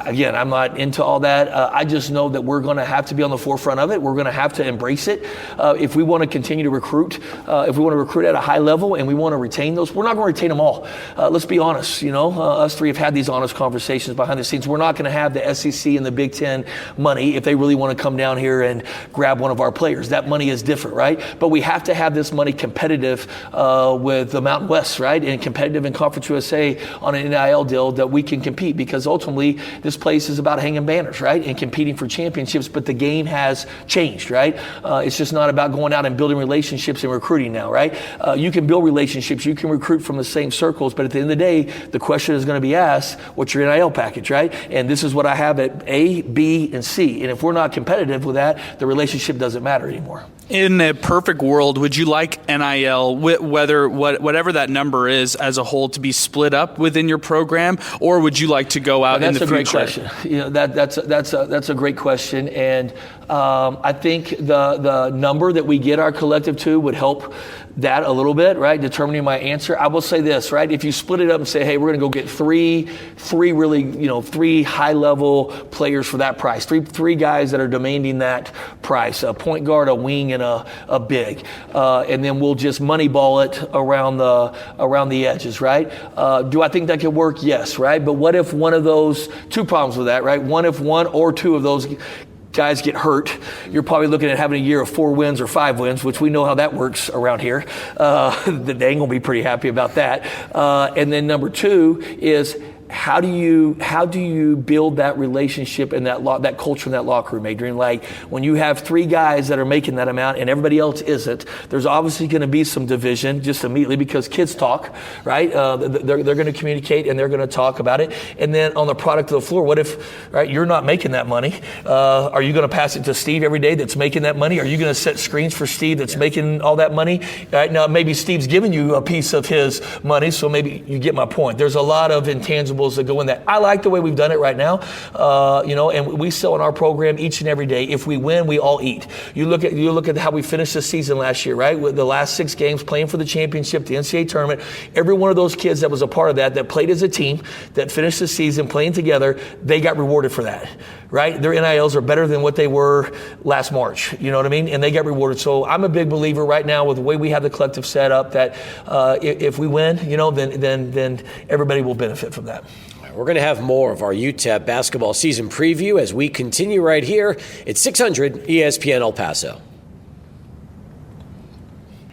Again, I'm not into all that. I just know that we're going to have to be on the forefront of it. We're going to have to embrace it. If we want to continue to recruit, if we want to recruit at a high level and we want to retain those, we're not going to retain them all. Let's be honest. Us three have had these honest conversations behind the scenes. We're not going to have the SEC and the Big Ten money if they really want to come down here and grab one of our players. That money is different, right? But we have to have this money competitive with the Mountain West, right? And competitive in Conference USA on an NIL deal that we can compete, because ultimately this place is about hanging banners, right? And competing for championships, but the game has changed, right? It's just not about going out and building relationships and recruiting now, right? You can build relationships, you can recruit from the same circles, but at the end of the day, the question is going to be asked, what's your NIL package, right? And this is what I have at A, B, and C. And if we're not competitive with that, the relationship doesn't matter anymore. In a perfect world, would you like NIL, whatever that number is as a whole, to be split up within your program, or would you like to go out in the future? That's a great question. That's a great question, and I think the number that we get our collective to would help that a little bit, right? Determining my answer. I will say this, right? If you split it up and say, hey, we're going to go get three high level players for that price, three guys that are demanding that price, a point guard, a wing, and a big, and then we'll just moneyball it around the edges, right? Do I think that could work? Yes, right? But what if one of those, two problems with that, right? One, if one or two of those guys get hurt, you're probably looking at having a year of 4 wins or 5 wins, which we know how that works around here. They ain't gonna be pretty happy about that. And then number 2 is, how do you build that relationship and that culture in that locker room, Adrian? Like, when you have 3 guys that are making that amount and everybody else isn't, there's obviously going to be some division just immediately, because kids talk, right? They're going to communicate and they're going to talk about it. And then on the product of the floor, what if, right, you're not making that money? Are you going to pass it to Steve every day that's making that money? Are you going to set screens for Steve that's making all that money? Right now, maybe Steve's giving you a piece of his money, so maybe you get my point. There's a lot of intangibles that go in that. I like the way we've done it right now, and we sell in our program each and every day. If we win, we all eat. You look at how we finished the season last year, right? With the last 6 games, playing for the championship, the NCAA tournament. Every one of those kids that was a part of that played as a team, that finished the season playing together, they got rewarded for that, right? Their NILs are better than what they were last March. You know what I mean? And they got rewarded. So I'm a big believer right now with the way we have the collective set up that if we win, then everybody will benefit from that. We're going to have more of our UTEP basketball season preview as we continue right here at 600 ESPN El Paso.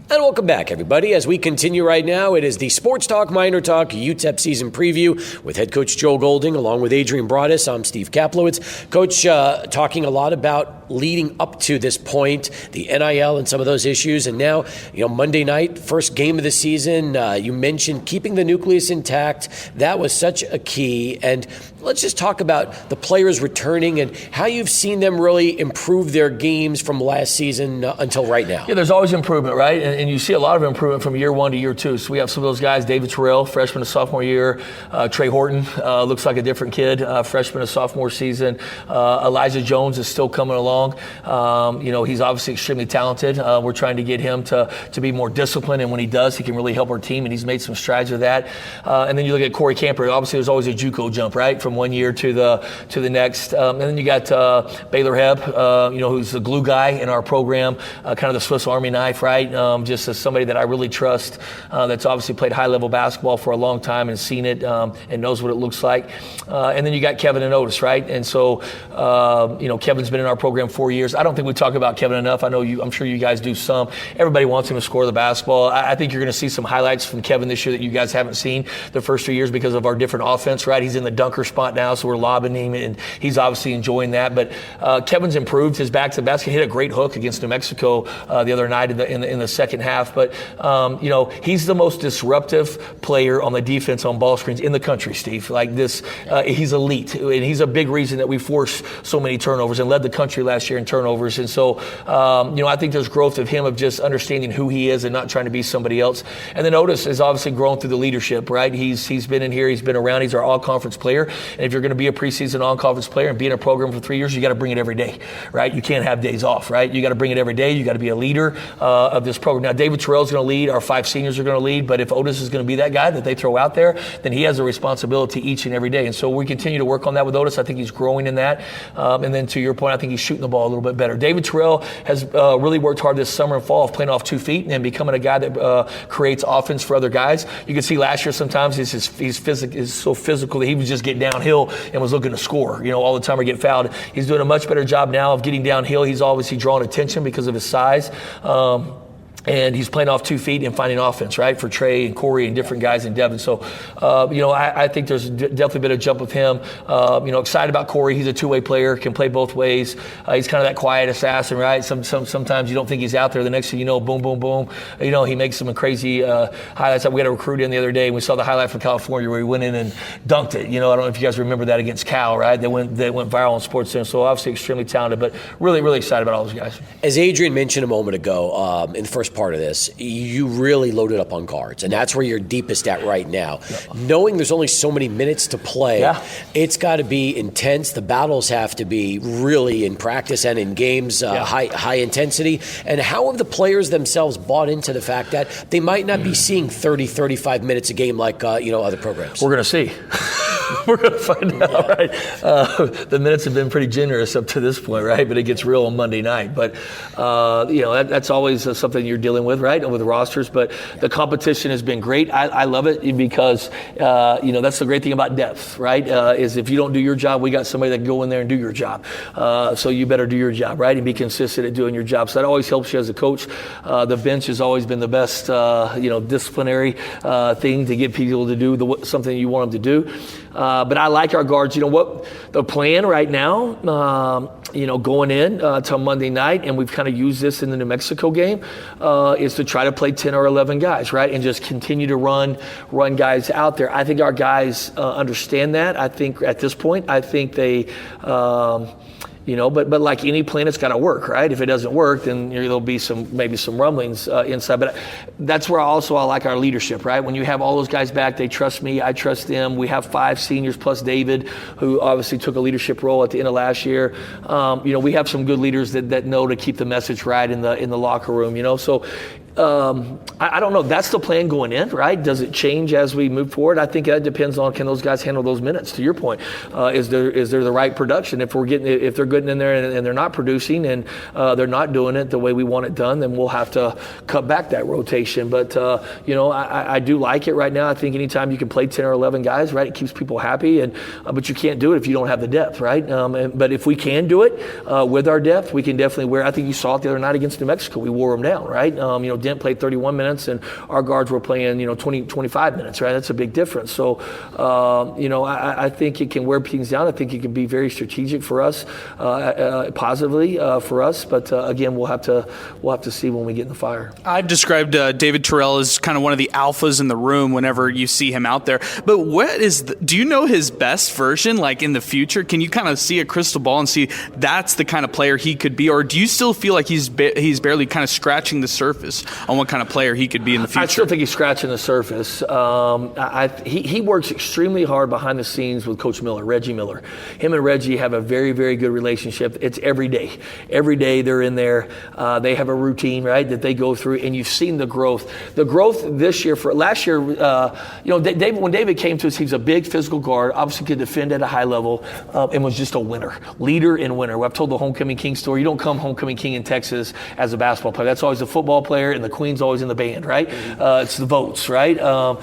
And welcome back, everybody. As we continue right now, it is the Sports Talk, Minor Talk, UTEP season preview with head coach Joe Golding, along with Adrian Broadus. I'm Steve Kaplowitz. Coach, talking a lot about leading up to this point, the NIL and some of those issues. And now, Monday night, first game of the season, you mentioned keeping the nucleus intact. That was such a key. And let's just talk about the players returning and how you've seen them really improve their games from last season until right now. Yeah, there's always improvement, right? And you see a lot of improvement from year one to year two. So we have some of those guys, David Terrell, freshman to sophomore year. Trey Horton looks like a different kid, freshman to sophomore season. Elijah Jones is still coming along. He's obviously extremely talented. We're trying to get him to be more disciplined, and when he does, he can really help our team, and he's made some strides with that. And then you look at Corey Camper. Obviously, there's always a JUCO jump, right, from one year to the next. And then you got Baylor Hebb, who's the glue guy in our program, kind of the Swiss Army knife, right? Just as somebody that I really trust, that's obviously played high-level basketball for a long time and seen it and knows what it looks like. And then you got Kevin and Otis, right? And so, Kevin's been in our program 4 years. I don't think we talk about Kevin enough. I'm sure you guys do some. Everybody wants him to score the basketball. I think you're going to see some highlights from Kevin this year that you guys haven't seen the first 2 years because of our different offense, right? He's in the dunker spot now, so we're lobbing him, and he's obviously enjoying that. But Kevin's improved his back to the basket. Hit a great hook against New Mexico the other night in the second half. But, he's the most disruptive player on the defense on ball screens in the country, Steve. Like this, he's elite. And he's a big reason that we forced so many turnovers and led the country last year in turnovers. And so, I think there's growth of him of just understanding who he is and not trying to be somebody else. And then Otis has obviously grown through the leadership, right? He's been in here. He's been around. He's our all-conference player. And if you're going to be a preseason all-conference player and be in a program for 3 years, you got to bring it every day, right? You can't have days off, right? You got to bring it every day. You got to be a leader of this program. Now, David Terrell's going to lead. Our 5 seniors are going to lead. But if Otis is going to be that guy that they throw out there, then he has a responsibility each and every day. And so we continue to work on that with Otis. I think he's growing in that. And then to your point, I think he's shooting the ball a little bit better. David Terrell has really worked hard this summer and fall of playing off 2 feet and becoming a guy that creates offense for other guys. You can see last year sometimes he's so physical that he was just getting downhill and was looking to score, all the time or get fouled. He's doing a much better job now of getting downhill. He's obviously drawing attention because of his size. And he's playing off 2 feet and finding offense, right, for Trey and Corey and different guys in Devon. So, I think there's definitely been a jump with him. Excited about Corey. He's a two-way player, can play both ways. He's kind of that quiet assassin, right? Sometimes you don't think he's out there. The next thing you know, boom, boom, boom. He makes some crazy highlights. We had a recruit in the other day, and we saw the highlight from California where he went in and dunked it. I don't know if you guys remember that against Cal, right? They went viral on SportsCenter. So obviously extremely talented, but really, really excited about all those guys. As Adrian mentioned a moment ago, in the first part of this, you really loaded up on guards, and that's where you're deepest at right now. Yep. Knowing there's only so many minutes to play, it's got to be intense. The battles have to be really in practice and in games, high intensity. And how have the players themselves bought into the fact that they might not be seeing 30, 35 minutes a game like other programs? We're going to see. We're going to find out, right? The minutes have been pretty generous up to this point, right? But it gets real on Monday night. But, that's always something you're dealing with, right, with the rosters. But the competition has been great. I love it because, that's the great thing about depth, right, is if you don't do your job, we got somebody that can go in there and do your job. So you better do your job, right, and be consistent at doing your job. So that always helps you as a coach. The bench has always been the best, disciplinary thing to get people to do something you want them to do. But I like our guards. What the plan right now, going in to Monday night, and we've kind of used this in the New Mexico game, is to try to play 10 or 11 guys, right, and just continue to run guys out there. I think our guys understand that. I think at this point, they but like any plan, it's got to work, right? If it doesn't work, then there'll be maybe some rumblings inside. But that's where I like our leadership, right? When you have all those guys back, they trust me, I trust them. We have 5 seniors plus David, who obviously took a leadership role at the end of last year. We have some good leaders that know to keep the message right in the locker room. So. I don't know. That's the plan going in, right? Does it change as we move forward? I think that depends on, can those guys handle those minutes? To your point, is there the right production? If they're getting in there and they're not producing and they're not doing it the way we want it done, then we'll have to cut back that rotation. But I do like it right now. I think anytime you can play 10 or 11 guys, right, it keeps people happy. And but you can't do it if you don't have the depth, right? But if we can do it with our depth, we can definitely wear. I think you saw it the other night against New Mexico. We wore them down, right? Dent played 31 minutes, and our guards were playing 20, 25 minutes, right? That's a big difference. So, I think it can wear things down. I think it can be very strategic for us, positively for us. But again, we'll have to see when we get in the fire. I've described David Terrell as kind of one of the alphas in the room whenever you see him out there. But do you know his best version, like in the future? Can you kind of see a crystal ball and see that's the kind of player he could be? Or do you still feel like he's barely kind of scratching the surface on what kind of player he could be in the future? I still think he's scratching the surface. He works extremely hard behind the scenes with Coach Miller, Reggie Miller. Him and Reggie have a very, very good relationship. It's every day. Every day they're in there. They have a routine, right, that they go through, and you've seen the growth. The growth this year, last year, when David came to us, he was a big physical guard, obviously could defend at a high level, and was just a winner, leader and winner. I've told the Homecoming King story. You don't come Homecoming King in Texas as a basketball player. That's always a football player, and the Queen's always in the band, right? It's the votes, right? The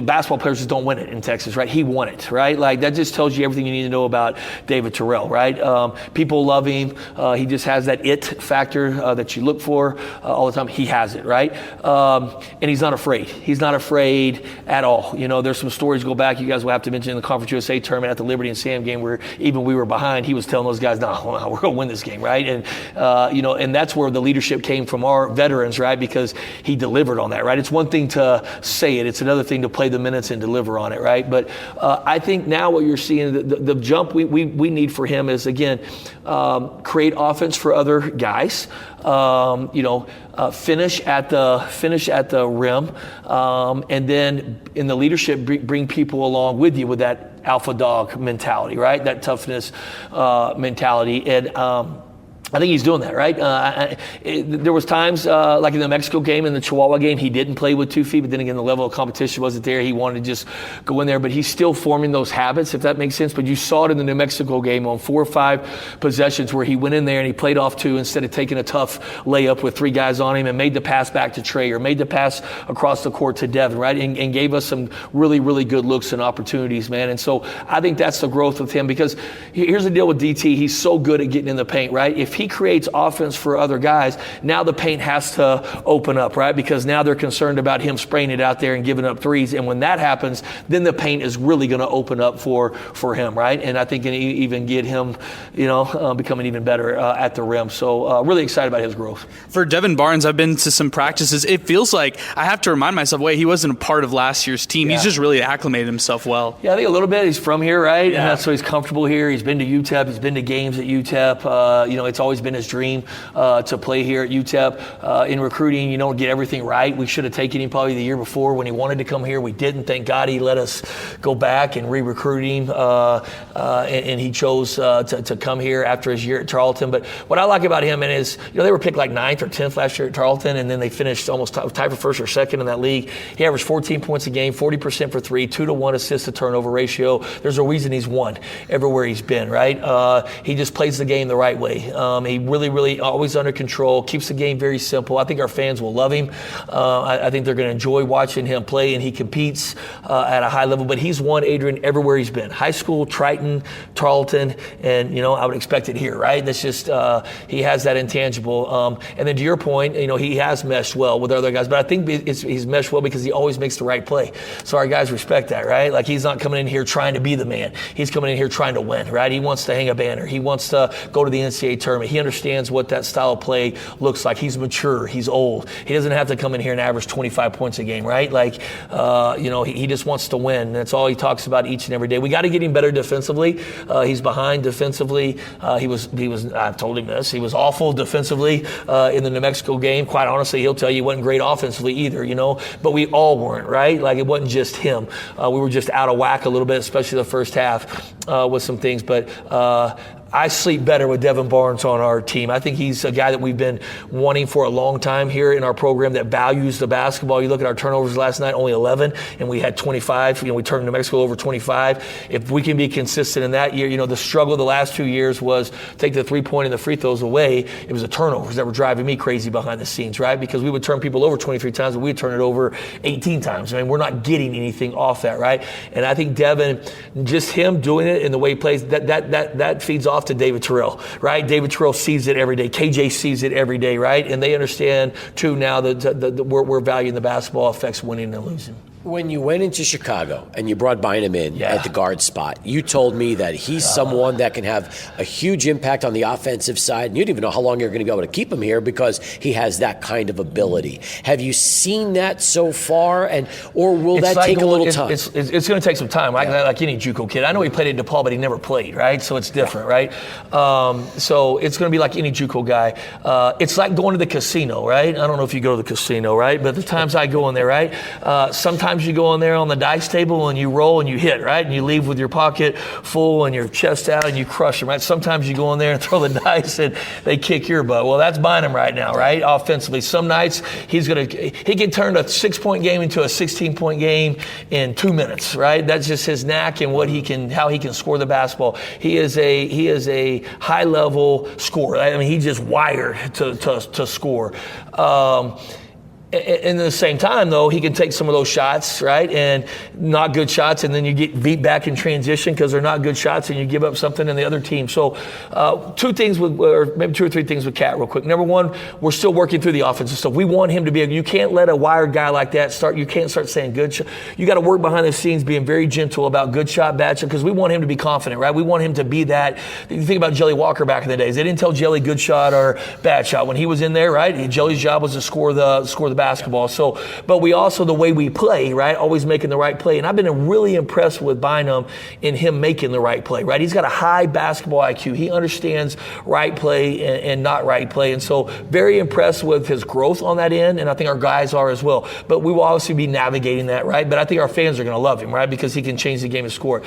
basketball players just don't win it in Texas, right? He won it, right? Like, that just tells you everything you need to know about David Terrell, right? People love him. He just has that it factor that you look for all the time. He has it, right? And he's not afraid. He's not afraid at all. There's some stories go back. You guys will have to mention in the Conference USA tournament at the Liberty and Sam game where even we were behind, he was telling those guys, no, we're going to win this game, right? And, and that's where the leadership came from our veterans, right? Because he delivered on that, right? It's one thing to say it. It's another thing to play the minutes and deliver on it, right? But I think now what you're seeing, the jump we need for him is, again, create offense for other guys. Finish at the rim, and then in the leadership bring people along with you with that alpha dog mentality, right? That toughness mentality, and I think he's doing that, right? There was times, like in the Mexico game and the Chihuahua game, he didn't play with 2 feet, but then again, the level of competition wasn't there. He wanted to just go in there, but he's still forming those habits, if that makes sense. But you saw it in the New Mexico game on 4 or 5 possessions where he went in there and he played off 2 instead of taking a tough layup with 3 guys on him and made the pass back to Trey or made the pass across the court to Devin, right? And gave us some really, really good looks and opportunities, man. And so I think that's the growth with him, because here's the deal with DT. He's so good at getting in the paint, right? If he creates offense for other guys, now the paint has to open up, right? Because now they're concerned about him spraying it out there and giving up threes. And when that happens, then the paint is really going to open up for him, right? And I think can even get him, becoming even better at the rim. So really excited about his growth. For Devin Barnes, I've been to some practices. It feels like I have to remind myself, wait, he wasn't a part of last year's team. Yeah. He's just really acclimated himself well. Yeah, I think a little bit. He's from here, right? Yeah. And that's why he's comfortable here. He's been to UTEP. He's been to games at UTEP. It's always been his dream to play here at UTEP. In recruiting, you don't get everything right. We should have taken him probably the year before when he wanted to come here. We didn't. Thank God he let us go back and re-recruit him, and he chose to come here after his year at Tarleton. But what I like about him is, they were picked like 9th or 10th last year at Tarleton, and then they finished almost tied for first or second in that league. He averaged 14 points a game, 40% for 3, 2-to-1 assist to turnover ratio. There's a reason he's won everywhere he's been, right? He just plays the game the right way. He really always under control, keeps the game very simple. I think our fans will love him. I think they're going to enjoy watching him play, and he competes at a high level. But he's won, Adrian, everywhere he's been. High school, Triton, Tarleton, and, I would expect it here, right? That's just, he has that intangible. And then to your point, he has meshed well with other guys, but I think he's meshed well because he always makes the right play. So our guys respect that, right? Like, he's not coming in here trying to be the man. He's coming in here trying to win, right? He wants to hang a banner. He wants to go to the NCAA tournament. He understands what that style of play looks like. He's mature. He's old. He doesn't have to come in here and average 25 points a game, right? Like, he just wants to win. That's all he talks about each and every day. We got to get him better defensively. He's behind defensively. I've told him this. He was awful defensively in the New Mexico game. Quite honestly, he'll tell you he wasn't great offensively either, but we all weren't, right? Like, it wasn't just him. We were just out of whack a little bit, especially the first half with some things. But I sleep better with Devin Barnes on our team. I think he's a guy that we've been wanting for a long time here in our program that values the basketball. You look at our turnovers last night, only 11, and we had 25. We turned New Mexico over 25. If we can be consistent in that year, the struggle the last 2 years was take the three-point and the free throws away. It was the turnovers that were driving me crazy behind the scenes, right? Because we would turn people over 23 times, and we'd turn it over 18 times. I mean, we're not getting anything off that, right? And I think Devin, just him doing it in the way he plays, that feeds off off to David Terrell, right? David Terrell sees it every day. KJ sees it every day, right? And they understand, too, now that we're valuing the basketball affects winning and losing. When you went into Chicago and you brought Bynum in at the guard spot, you told me that he's someone that can have a huge impact on the offensive side. And you didn't even know how long you're going to be able to keep him here because he has that kind of ability. Have you seen that so far, or will that take a little time? It's going to take some time, like any JUCO kid. I know he played at DePaul, but he never played, right? So it's different, right? So it's going to be like any JUCO guy. It's like going to the casino, right? I don't know if you go to the casino, right? But the times I go in there, right? Sometimes you go in there on the dice table and you roll and you hit, right? And you leave with your pocket full and your chest out and you crush them, right? Sometimes you go in there and throw the dice and they kick your butt. Well, that's Bynum right now, right? Offensively. Some nights he can turn a 6-point game into a 16-point game in 2 minutes, right? That's just his knack and how he can score the basketball. He is a high-level scorer. I mean, he's just wired to score. And at the same time, though, he can take some of those shots, right, and not good shots, and then you get beat back in transition because they're not good shots, and you give up something in the other team. So 2 or 3 things with Cat real quick. Number one, we're still working through the offensive stuff. We want him to be you can't let a wired guy like that you can't start saying good shot. You got to work behind the scenes being very gentle about good shot, bad shot, because we want him to be confident, right? We want him to be that. You think about Jelly Walker back in the days. They didn't tell Jelly good shot or bad shot. When he was in there, right, Jelly's job was to score the basketball. So, but we also, the way we play, right, always making the right play. And I've been really impressed with Bynum in him making the right play, right? He's got a high basketball IQ. He understands right play and not right play. And so very impressed with his growth on that end. And I think our guys are as well. But we will obviously be navigating that, right? But I think our fans are going to love him, right? Because he can change the game and score.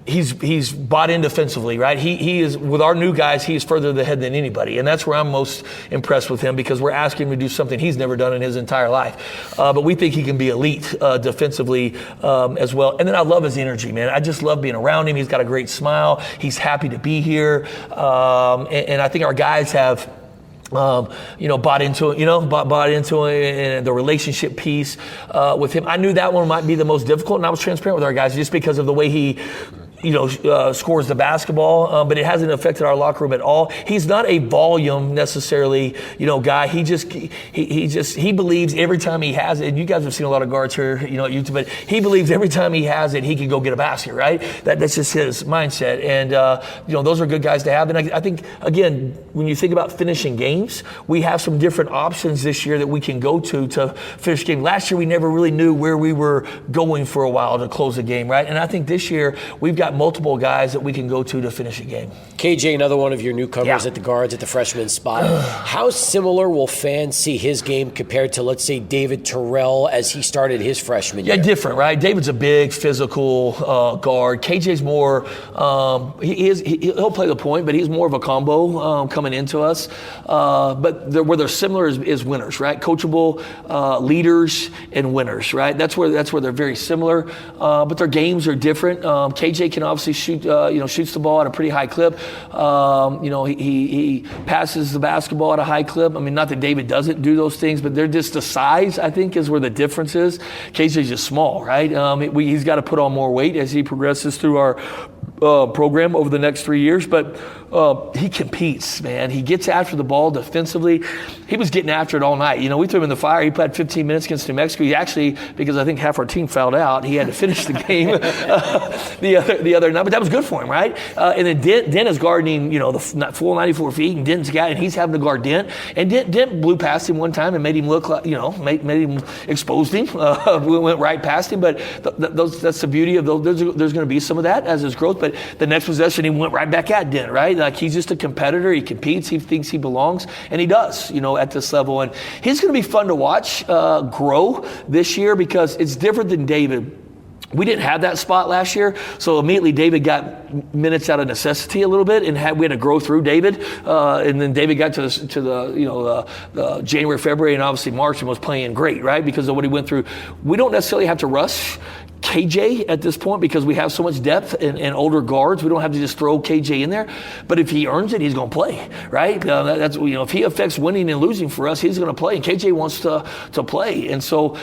He's bought in defensively, right? He is, with our new guys, he is further ahead than anybody. And that's where I'm most impressed with him because we're asking him to do something he's never done in his entire life. But we think he can be elite defensively as well. And then I love his energy, man. I just love being around him. He's got a great smile. He's happy to be here. And I think our guys have bought into it, and the relationship piece with him. I knew that one might be the most difficult, and I was transparent with our guys just because of the way he scores the basketball, but it hasn't affected our locker room at all. He's not a volume necessarily, guy. He believes every time he has it, and you guys have seen a lot of guards here, at YouTube, but he believes every time he has it, he can go get a basket, right? That's just his mindset. And, those are good guys to have. And I think, again, when you think about finishing games, we have some different options this year that we can go to finish game. Last year, we never really knew where we were going for a while to close the game, right? And I think this year, we've got multiple guys that we can go to finish a game. KJ, another one of your newcomers at the guards at the freshman spot. How similar will fans see his game compared to, let's say, David Terrell as he started his freshman year? Yeah, different, right? David's a big physical guard. KJ's more, he'll play the point, but he's more of a combo coming into us. But where they're similar is winners, right? Coachable leaders and winners, right? That's where they're very similar. But their games are different. KJ can obviously shoots the ball at a pretty high clip. He passes the basketball at a high clip. I mean, not that David doesn't do those things, but they're just the size, I think, is where the difference is. KJ's just small, right? He's got to put on more weight as he progresses through our program over the next 3 years, but he competes, man. He gets after the ball defensively. He was getting after it all night. We threw him in the fire. He played 15 minutes against New Mexico. He actually, because I think half our team fouled out, he had to finish the game the other night, but that was good for him, right? And then Dent is guarding, the full 94 feet, and Dent's got, and he's having to guard Dent. And Dent blew past him one time and made him look like, made him exposed him. We went right past him, but that's the beauty of those. There's going to be some of that as his growth, but the next possession he went right back at Dent, right? Like he's just a competitor. He competes. He thinks he belongs, and he does, at this level. And he's going to be fun to watch grow this year because it's different than David. We didn't have that spot last year, so immediately David got minutes out of necessity a little bit, and we had to grow through David. And then David got to the January, February, and obviously March, and was playing great, right? Because of what he went through. We don't necessarily have to rush KJ at this point because we have so much depth and older guards. We don't have to just throw KJ in there. But if he earns it, he's going to play, right? That's if he affects winning and losing for us, he's going to play. And KJ wants to play, and so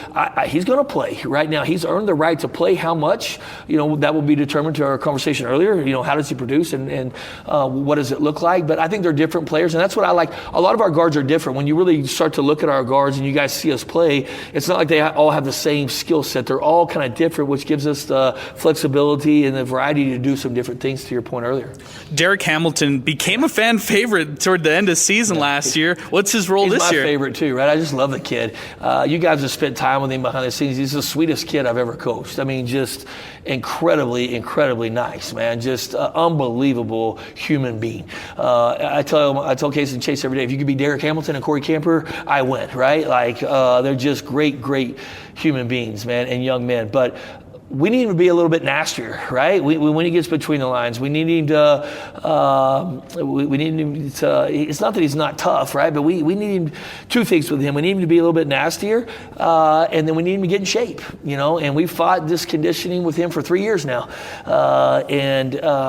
he's going to play. Right now, he's earned the right to play. How much? That will be determined to our conversation earlier. How does he produce and what does it look like? But I think they're different players, and that's what I like. A lot of our guards are different. When you really start to look at our guards and you guys see us play, it's not like they all have the same skill set. They're all kind of different, which gives us the flexibility and the variety to do some different things, to your point earlier. Derek Hamilton became a fan favorite toward the end of season last year. What's his role this year? He's my favorite too, right? I just love the kid. You guys have spent time with him behind the scenes. He's the sweetest kid I've ever coached. I mean, just incredibly, incredibly nice, man. Just unbelievable human being. I tell Casey and Chase every day, if you could be Derek Hamilton and Corey Camper, I win, right? Like, they're just great, great human beings, man, and young men. But we need him to be a little bit nastier, right? When he gets between the lines, we need him to. We need him to. It's not that he's not tough, right? But we need him. Two things with him: we need him to be a little bit nastier, and then we need him to get in shape. And we fought this conditioning with him for 3 years now.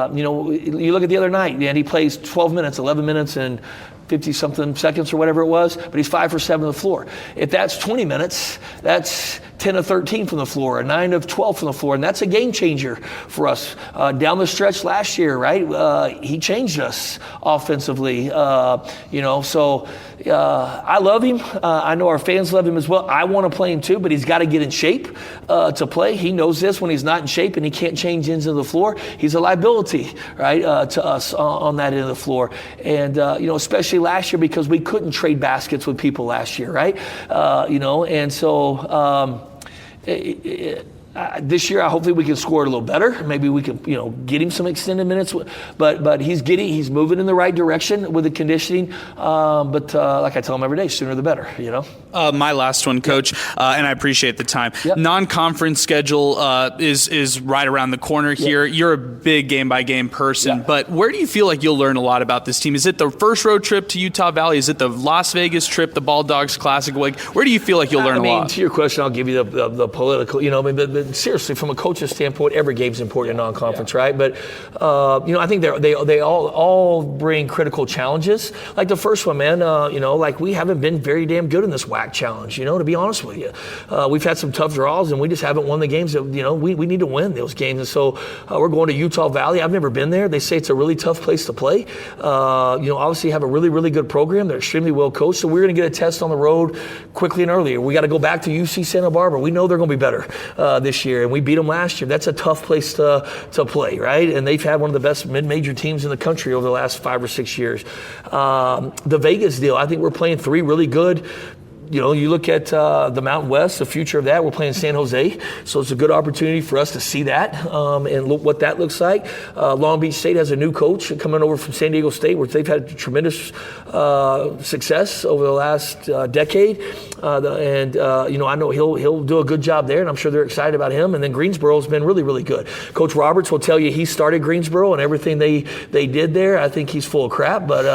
You look at the other night, and he plays 12 minutes, 11 minutes, and 50-something seconds or whatever it was, but he's 5 for 7 on the floor. If that's 20 minutes, that's 10 of 13 from the floor, or 9 of 12 from the floor, and that's a game changer for us. Down the stretch last year, right, he changed us offensively, so I love him. I know our fans love him as well. I want to play him too, but he's got to get in shape to play. He knows this. When he's not in shape and he can't change ends of the floor, he's a liability, right, to us on that end of the floor. And, especially last year because we couldn't trade baskets with people last year, right? And so this year, hopefully we can score it a little better. Maybe we can, get him some extended minutes. But he's moving in the right direction with the conditioning. But like I tell him every day, sooner the better. My last one, Coach, and I appreciate the time. Yep. Non-conference schedule is right around the corner here. Yep. You're a big game-by-game person, but where do you feel like you'll learn a lot about this team? Is it the first road trip to Utah Valley? Is it the Las Vegas trip, the Ball Dogs Classic? Where do you feel like you'll learn a lot? To your question, I'll give you the political. But seriously, from a coach's standpoint, every game's important in non-conference, right? But I think they all bring critical challenges. Like the first one, man. Like we haven't been very damn good in this WAC challenge. To be honest with you, we've had some tough draws, and we just haven't won the games that we need to win those games. And so we're going to Utah Valley. I've never been there. They say it's a really tough place to play. Obviously have a really, really good program. They're extremely well coached. So we're going to get a test on the road quickly and early. We got to go back to UC Santa Barbara. We know they're going to be better this year, and we beat them last year. That's a tough place to play, right? And they've had one of the best mid-major teams in the country over the last 5 or 6 years. The Vegas deal, I think we're playing 3 really good. You look at the Mountain West, the future of that, we're playing San Jose. So it's a good opportunity for us to see that and look what that looks like. Long Beach State has a new coach coming over from San Diego State, where they've had tremendous success over the last decade. I know he'll do a good job there, and I'm sure they're excited about him. And then Greensboro's been really, really good. Coach Roberts will tell you he started Greensboro, and everything they did there, I think he's full of crap. But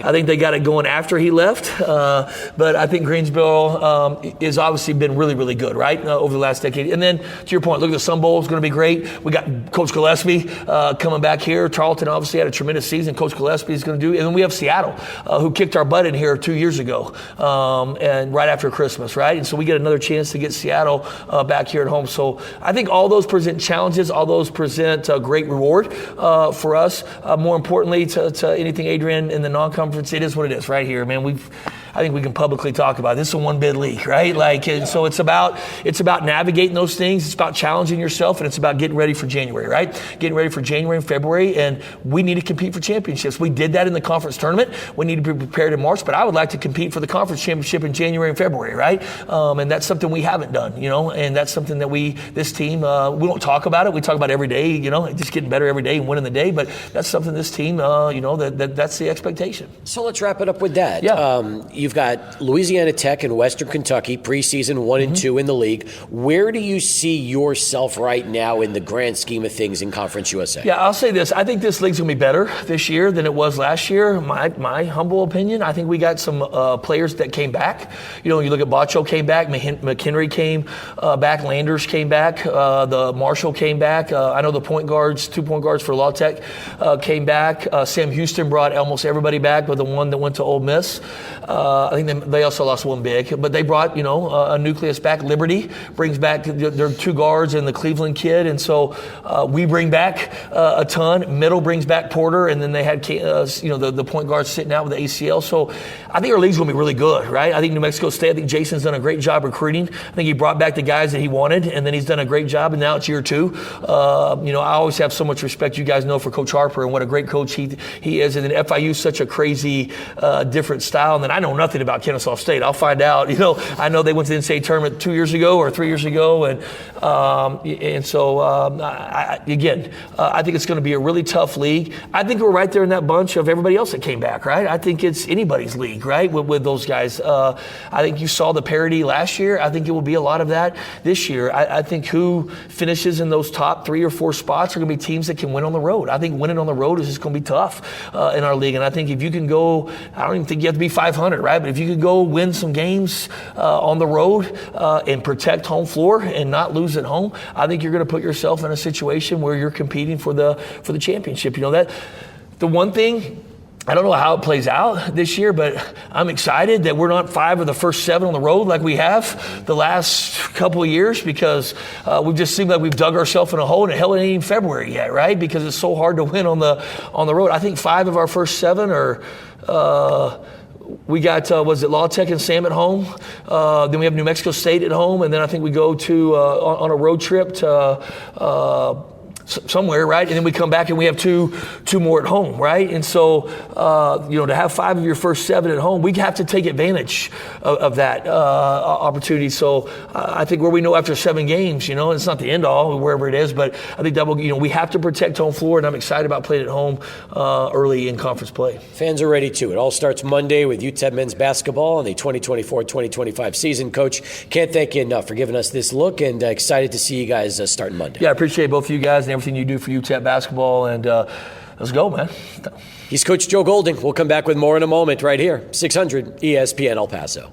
I think they got it going after he left. But I think Greensboro has obviously been really, really good, right, over the last decade. And then, to your point, look, the Sun Bowl is going to be great. We got Coach Gillespie coming back here. Charlton obviously had a tremendous season. Coach Gillespie is going to do. And then we have Seattle, who kicked our butt in here 2 years ago, and right after Christmas, right? And so we get another chance to get Seattle back here at home. So I think all those present challenges. All those present a great reward for us. More importantly, to anything, Adrian, in the non-conference, it is what it is right here, man. I think we can publicly talk about it. This is a one-bid league, right? So it's about navigating those things. It's about challenging yourself, and it's about getting ready for January, right? Getting ready for January and February, and we need to compete for championships. We did that in the conference tournament. We need to be prepared in March, but I would like to compete for the conference championship in January and February, right? And that's something we haven't done, and that's something that this team, we don't talk about it. We talk about it every day, just getting better every day and winning the day, but that's something this team, that's the expectation. So let's wrap it up with that. Yeah. You've got Louisiana Tech Tech and Western Kentucky, preseason 1 and 2 in the league. Where do you see yourself right now in the grand scheme of things in Conference USA? Yeah, I'll say this. I think this league's going to be better this year than it was last year. My humble opinion, I think we got some players that came back. You know, you look at Bacho came back, McHenry came back, Landers came back, the Marshall came back. I know the 2 point guards for La Tech came back. Sam Houston brought almost everybody back, but the one that went to Ole Miss. I think they also lost one big, but they brought, a nucleus back. Liberty brings back their 2 guards and the Cleveland kid, and so we bring back a ton. Middle brings back Porter, and then they had the point guards sitting out with the ACL. So I think our league's going to be really good, right? I think New Mexico State, I think Jason's done a great job recruiting. I think he brought back the guys that he wanted, and then he's done a great job, and now it's year 2. I always have so much respect, you guys know, for Coach Harper and what a great coach he is. And then FIU's such a crazy, different style. And then I know nothing about Kennesaw State. I'll find out. I know they went to the NCAA tournament 2 years ago or 3 years ago. And so, I think it's going to be a really tough league. I think we're right there in that bunch of everybody else that came back, right? I think it's anybody's league, right, with those guys. I think you saw the parity last year. I think it will be a lot of that this year. I think who finishes in those top 3 or 4 spots are going to be teams that can win on the road. I think winning on the road is just going to be tough in our league. And I think if you can go, I don't even think you have to be 500, right? But if you could go win some games on the road and protect home floor and not lose at home, I think you're going to put yourself in a situation where you're competing for the championship. That the one thing, I don't know how it plays out this year, but I'm excited that we're not 5 of the first 7 on the road like we have the last couple of years, because we've just seemed like we've dug ourselves in a hole, and hell, it ain't even February yet, right? Because it's so hard to win on the road. I think 5 of our first 7 are we got, La Tech and Sam at home. Then we have New Mexico State at home, and then I think we go to on a road trip to somewhere, right? And then we come back and we have two more at home, right? And so, to have 5 of your first 7 at home, we have to take advantage of that opportunity. So I think where we know after 7 games, it's not the end all, wherever it is, but I think that will, we have to protect home floor, and I'm excited about playing at home early in conference play. Fans are ready too. It all starts Monday with UTEP men's basketball and the 2024-2025 season. Coach, can't thank you enough for giving us this look, and excited to see you guys starting Monday. Yeah, I appreciate both of you guys and everything you do for UTEP basketball, and let's go, man. He's Coach Joe Golding. We'll come back with more in a moment right here, 600 ESPN El Paso.